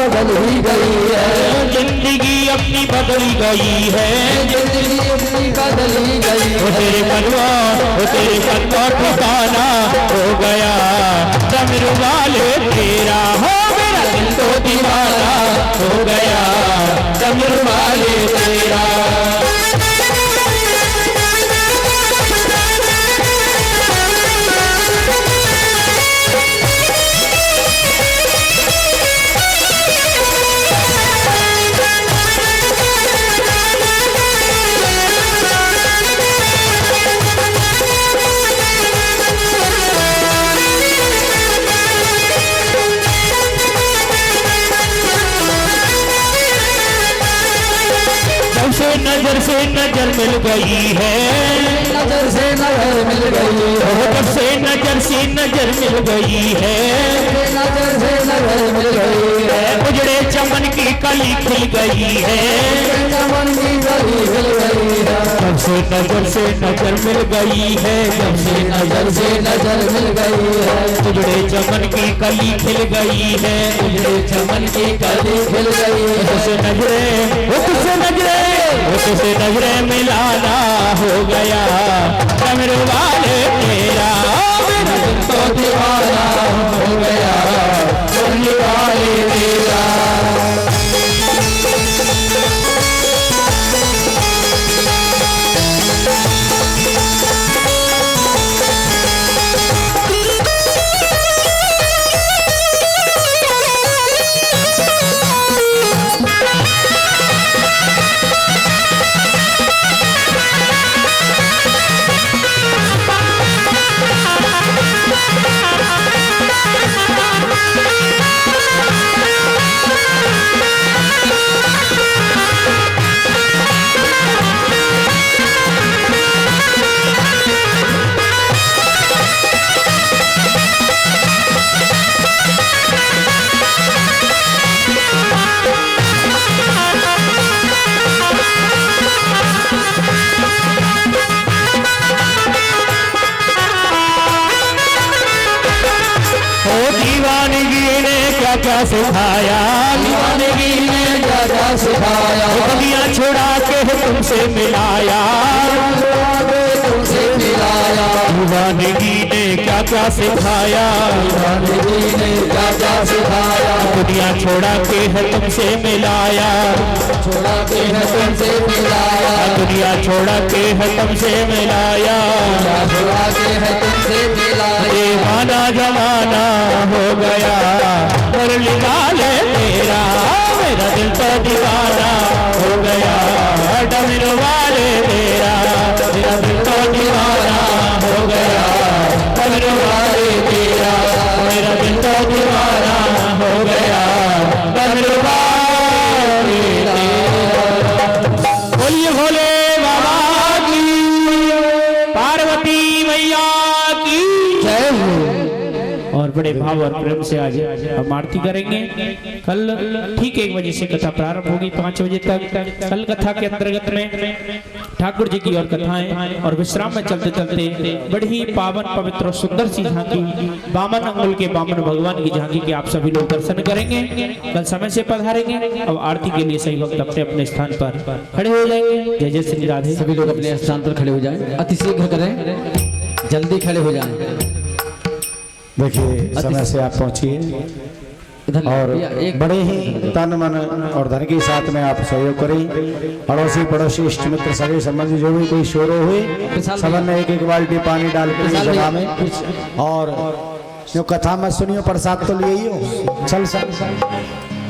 बदल हुई गई है, जिंदगी अपनी बदल गई है, जिंदगी अपनी बदल गई। वो तेरे बनवा, वो तेरे बनवा ठिकाना हो गया डमरू वाले तेरा। हो मेरा दिल तो दीवाना हो गया डमरू वाले तेरा। नजर से नजर मिल गई है, नजर से नजर मिल गई है, जब से नजर मिल गई है, नजर से नजर मिल गई है, उजड़े चमन की कली खिल गई है, चमन की कली खिल गई है, जब से नजर मिल गई है, जब से नजर मिल गई है, उजड़े चमन की कली खिल गई है, उजड़े चमन की कली खिल गई है, तुझसे नजरे मिलाना हो गया डमरू वाले तेरा। मेरा दिल तो दीवाना हो गया डमरू वाले तेरा। क्या सिखाया, दीवानगी ने क्या सिखाया, दुनिया छुड़ा के तुमसे मिलाया, तुमसे मिलाया, दीवानगी ने क्या सिखाया, दीवानगी ने क्या सिखाया, दुनिया छोड़ा के है तुमसे मिलाया, छोड़ा के है तुमसे मिलाया, दुनिया छोड़ा के है तुमसे मिलाया, छोड़ा के है तुमसे मिलाया। दीवाना जमाना हो गया मुरली वाले तेरा। मेरा दिल तो दीवाना हो गया बोलिए भोले बाबा की, पार्वती मैया की जय हो। और बड़े भाव और प्रेम से आज हम आरती करेंगे। कल ठीक 1 बजे से कथा प्रारंभ होगी, 5 बजे तक। कल कथा के अंतर्गत में ठाकुर जी की और कथाएं और विश्राम में चलते चलते बड़ी ही पावन पवित्र और सुंदर सी झांकी, बामन अंगुल के बामन भगवान की झांकी के आप सभी लोग दर्शन करेंगे। कल समय से पधारेंगे। अब आरती के लिए सही वक्त अपने अपने स्थान पर खड़े हो जाएंगे। जय जय श्री राधे। सभी लोग अपने स्थान पर खड़े हो जाएं, अतिशीघ्र करें, जल्दी खड़े हो जाएं। देखिए समय से आप पहुंचिए इधर और भैया, एक बड़े ही तन मन और धन के साथ में आप सहयोग करें। अड़ोसी पड़ोसी इष्ट मित्र सगे संबंधी जो भी कोई शोर हुए सबन ने 1-1 बाल्टी पानी डाल के इस जगह में। और जो कथा मत सुनियो, प्रसाद तो लिए ही हो, चल सब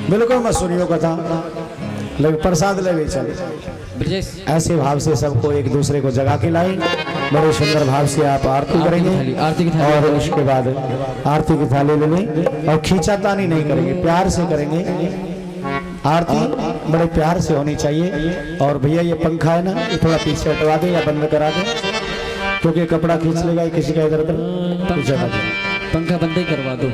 बिल्कुल मत सुनियो कथा, लेकिन प्रसाद ले चल। ब्रजेश ऐसे भाव से सबको एक दूसरे को जगा के लाए। बड़े सुंदर भाव से आप आरती करेंगे आरती की थाली और उसके बाद आरती की थाली ले लें और खींचातानी नहीं करेंगे, प्यार से करेंगे। आरती बड़े प्यार से होनी चाहिए। और भैया ये पंखा है ना, ये थोड़ा पीछे हटवा दे या बंद करा दे, क्योंकि कपड़ा खींच लेगा किसी का इधर उधर। पंखा बंद ही करवा दो।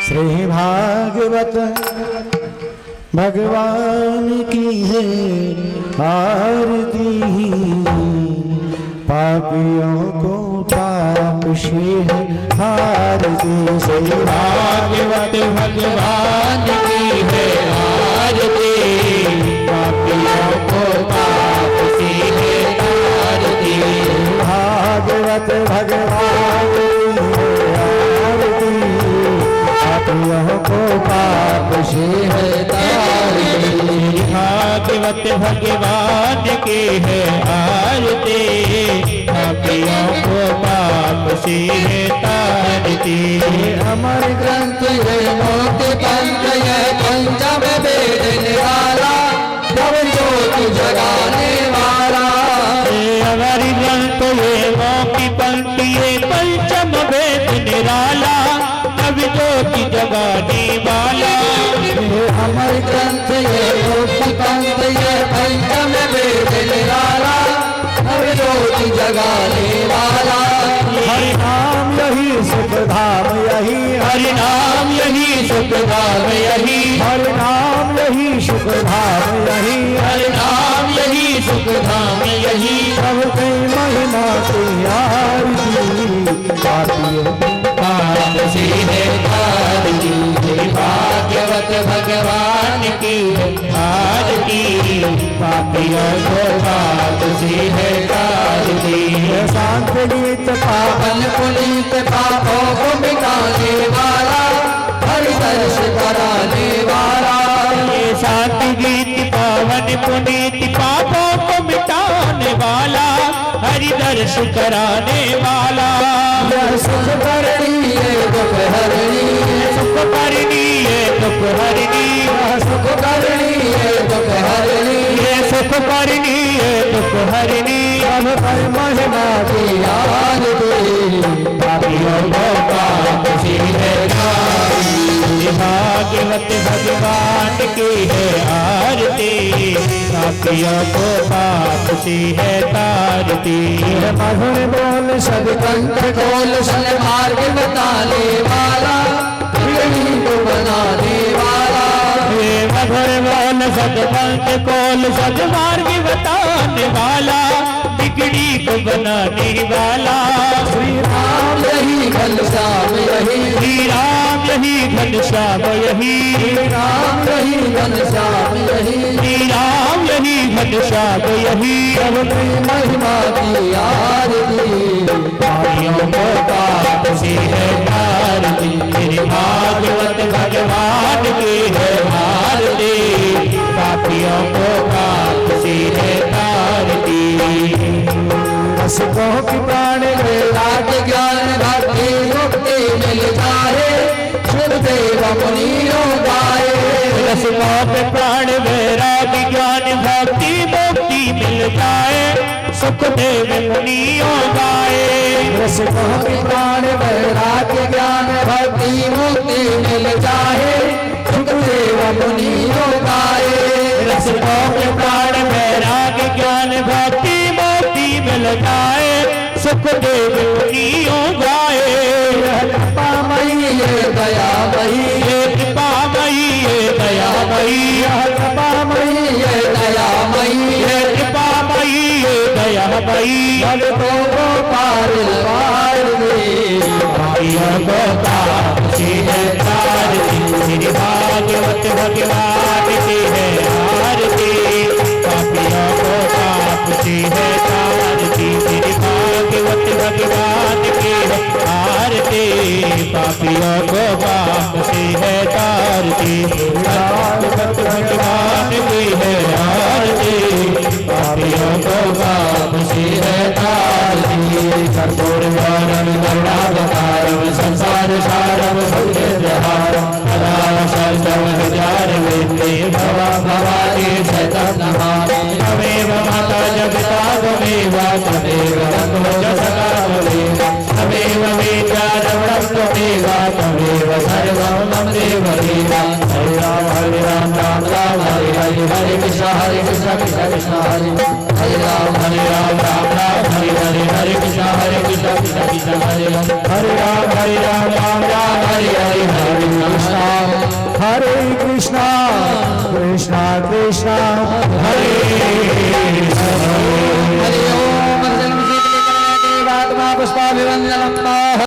श्री भागवत भगवान की है आरती, पापियों को पाप से हारती। श्री भागवत भगवान की है आरती, पापियों को पाप से है तारती। भागवत भगवान की है आरती, पापियों को पाप से है तारती। भागवत भगवान की है आरती, पापियों को पाप से है तारती। अमर ग्रंथ है मोक्ष पंथ है, पंचम वेद निराला, नव ज्योति जगाने वाला। अमर ग्रंथ ये मोक्ष पंथ ये पंचम वेद निराला, नव ज्योति जगाने वाला। अमर ग्रंथ ये मोक्ष पंथ ये पंचम वेद निराला, नव ज्योति जगाने वाला। हरि नाम यही सुख धाम यही, हरि नाम यही सुख धाम यही, हरि नाम यही सुख धाम यही, हरि नाम यही सुख धाम यही। सबके महिमा की आरती, पापियों पाप से है तारती। भागवत भगवान की आरती, पापियों को पाप से है तारती। शांत गीत पावन पुनीत पापों को मिटाने वाला, हरि दर्श कराने वाला। ये शांत गीत पावन पुनीत पापों को मिटाने वाला, हरि दर्श कराने वाला। यह सुख करनी है दुख हरनी, सुख करनी है दुख हरनी, यह सुख करनी है दुख हरनी। ये सुख करनी है दुख हरनी। सब पर महिमा की आरती, पापियों को पाप से है तारती। भागवत भगवान की है आरती, पापियों को पाप से है तारती। मधुर बोल सदकंठ खोल सल मार्ग बताने वाला, बिगड़ी को बनाने वाला। ये मधुर बोल सदपंथ कोल सदमार्ग बताने वाला, बिगड़ी को बनाने वाला। श्री राम यही घनश्याम यही, श्री राम यही घनश्याम यही, श्री राम यही घनश्याम यही। श्री राम यही घनश्याम यही। सबकी महिमा की आरती, पापियों को पाप से है तारती। मेरे भागवत भगवान की है आरती, पापियों को पाप से है तारती। रसिकों की प्राण राज ज्ञान भक्ति मुक्ति मिल जाए, शुभ देव मुनियों गाए। रसों पे प्राण वैराग ज्ञान भक्ति मुक्ति मिल जाए सुखदेव मुनियों गाए रसों पे प्राण वैराग्य ज्ञान भक्ति मुक्ति मिल जाए सुखदेव मुनियों गाए रसों पे प्राण वैराग ज्ञान भक्ति मुक्ति मिल जाए सुखदेव मुनियों गाए कृपामयी ये दयामयी ये कृपामयी ये दयामयी कृपामयी ये दयामयी ये कृपामयी ये दयामयी भक्तों को पार दे भाइयों को ताप से है तारती श्री भागवत भगवान की है आरती पापियों को ताप से है तारती श्री भागवत भगवान की है आरती पापियों को पाप से है तारती भागवत भगवान की है आरती पापियों को पाप से है तारती कर्पूर गौरम करुणावतारम संसार सारम सौंदर्यहारम सदा शरणं हजार वेत्ते भवा भवानी शतं नमामि तमेव माता जगता त्वमेव तमेव रतो जसका त्वमेव तमेव विद्यारमणं त्वमेव तमेव सर्वं मम देव देव हरे राम राम राम हरे हरे हरे कृष्ण कृष्ण कृष्ण हरे राम राम हरे हरे हरे कृष्ण कृष्ण कृष्ण हरे राम राम हरे हरे हरे कृष्ण कृष्णा कृष्णा कृष्णा हरे हरि ओम पुष्पाभिवंदनम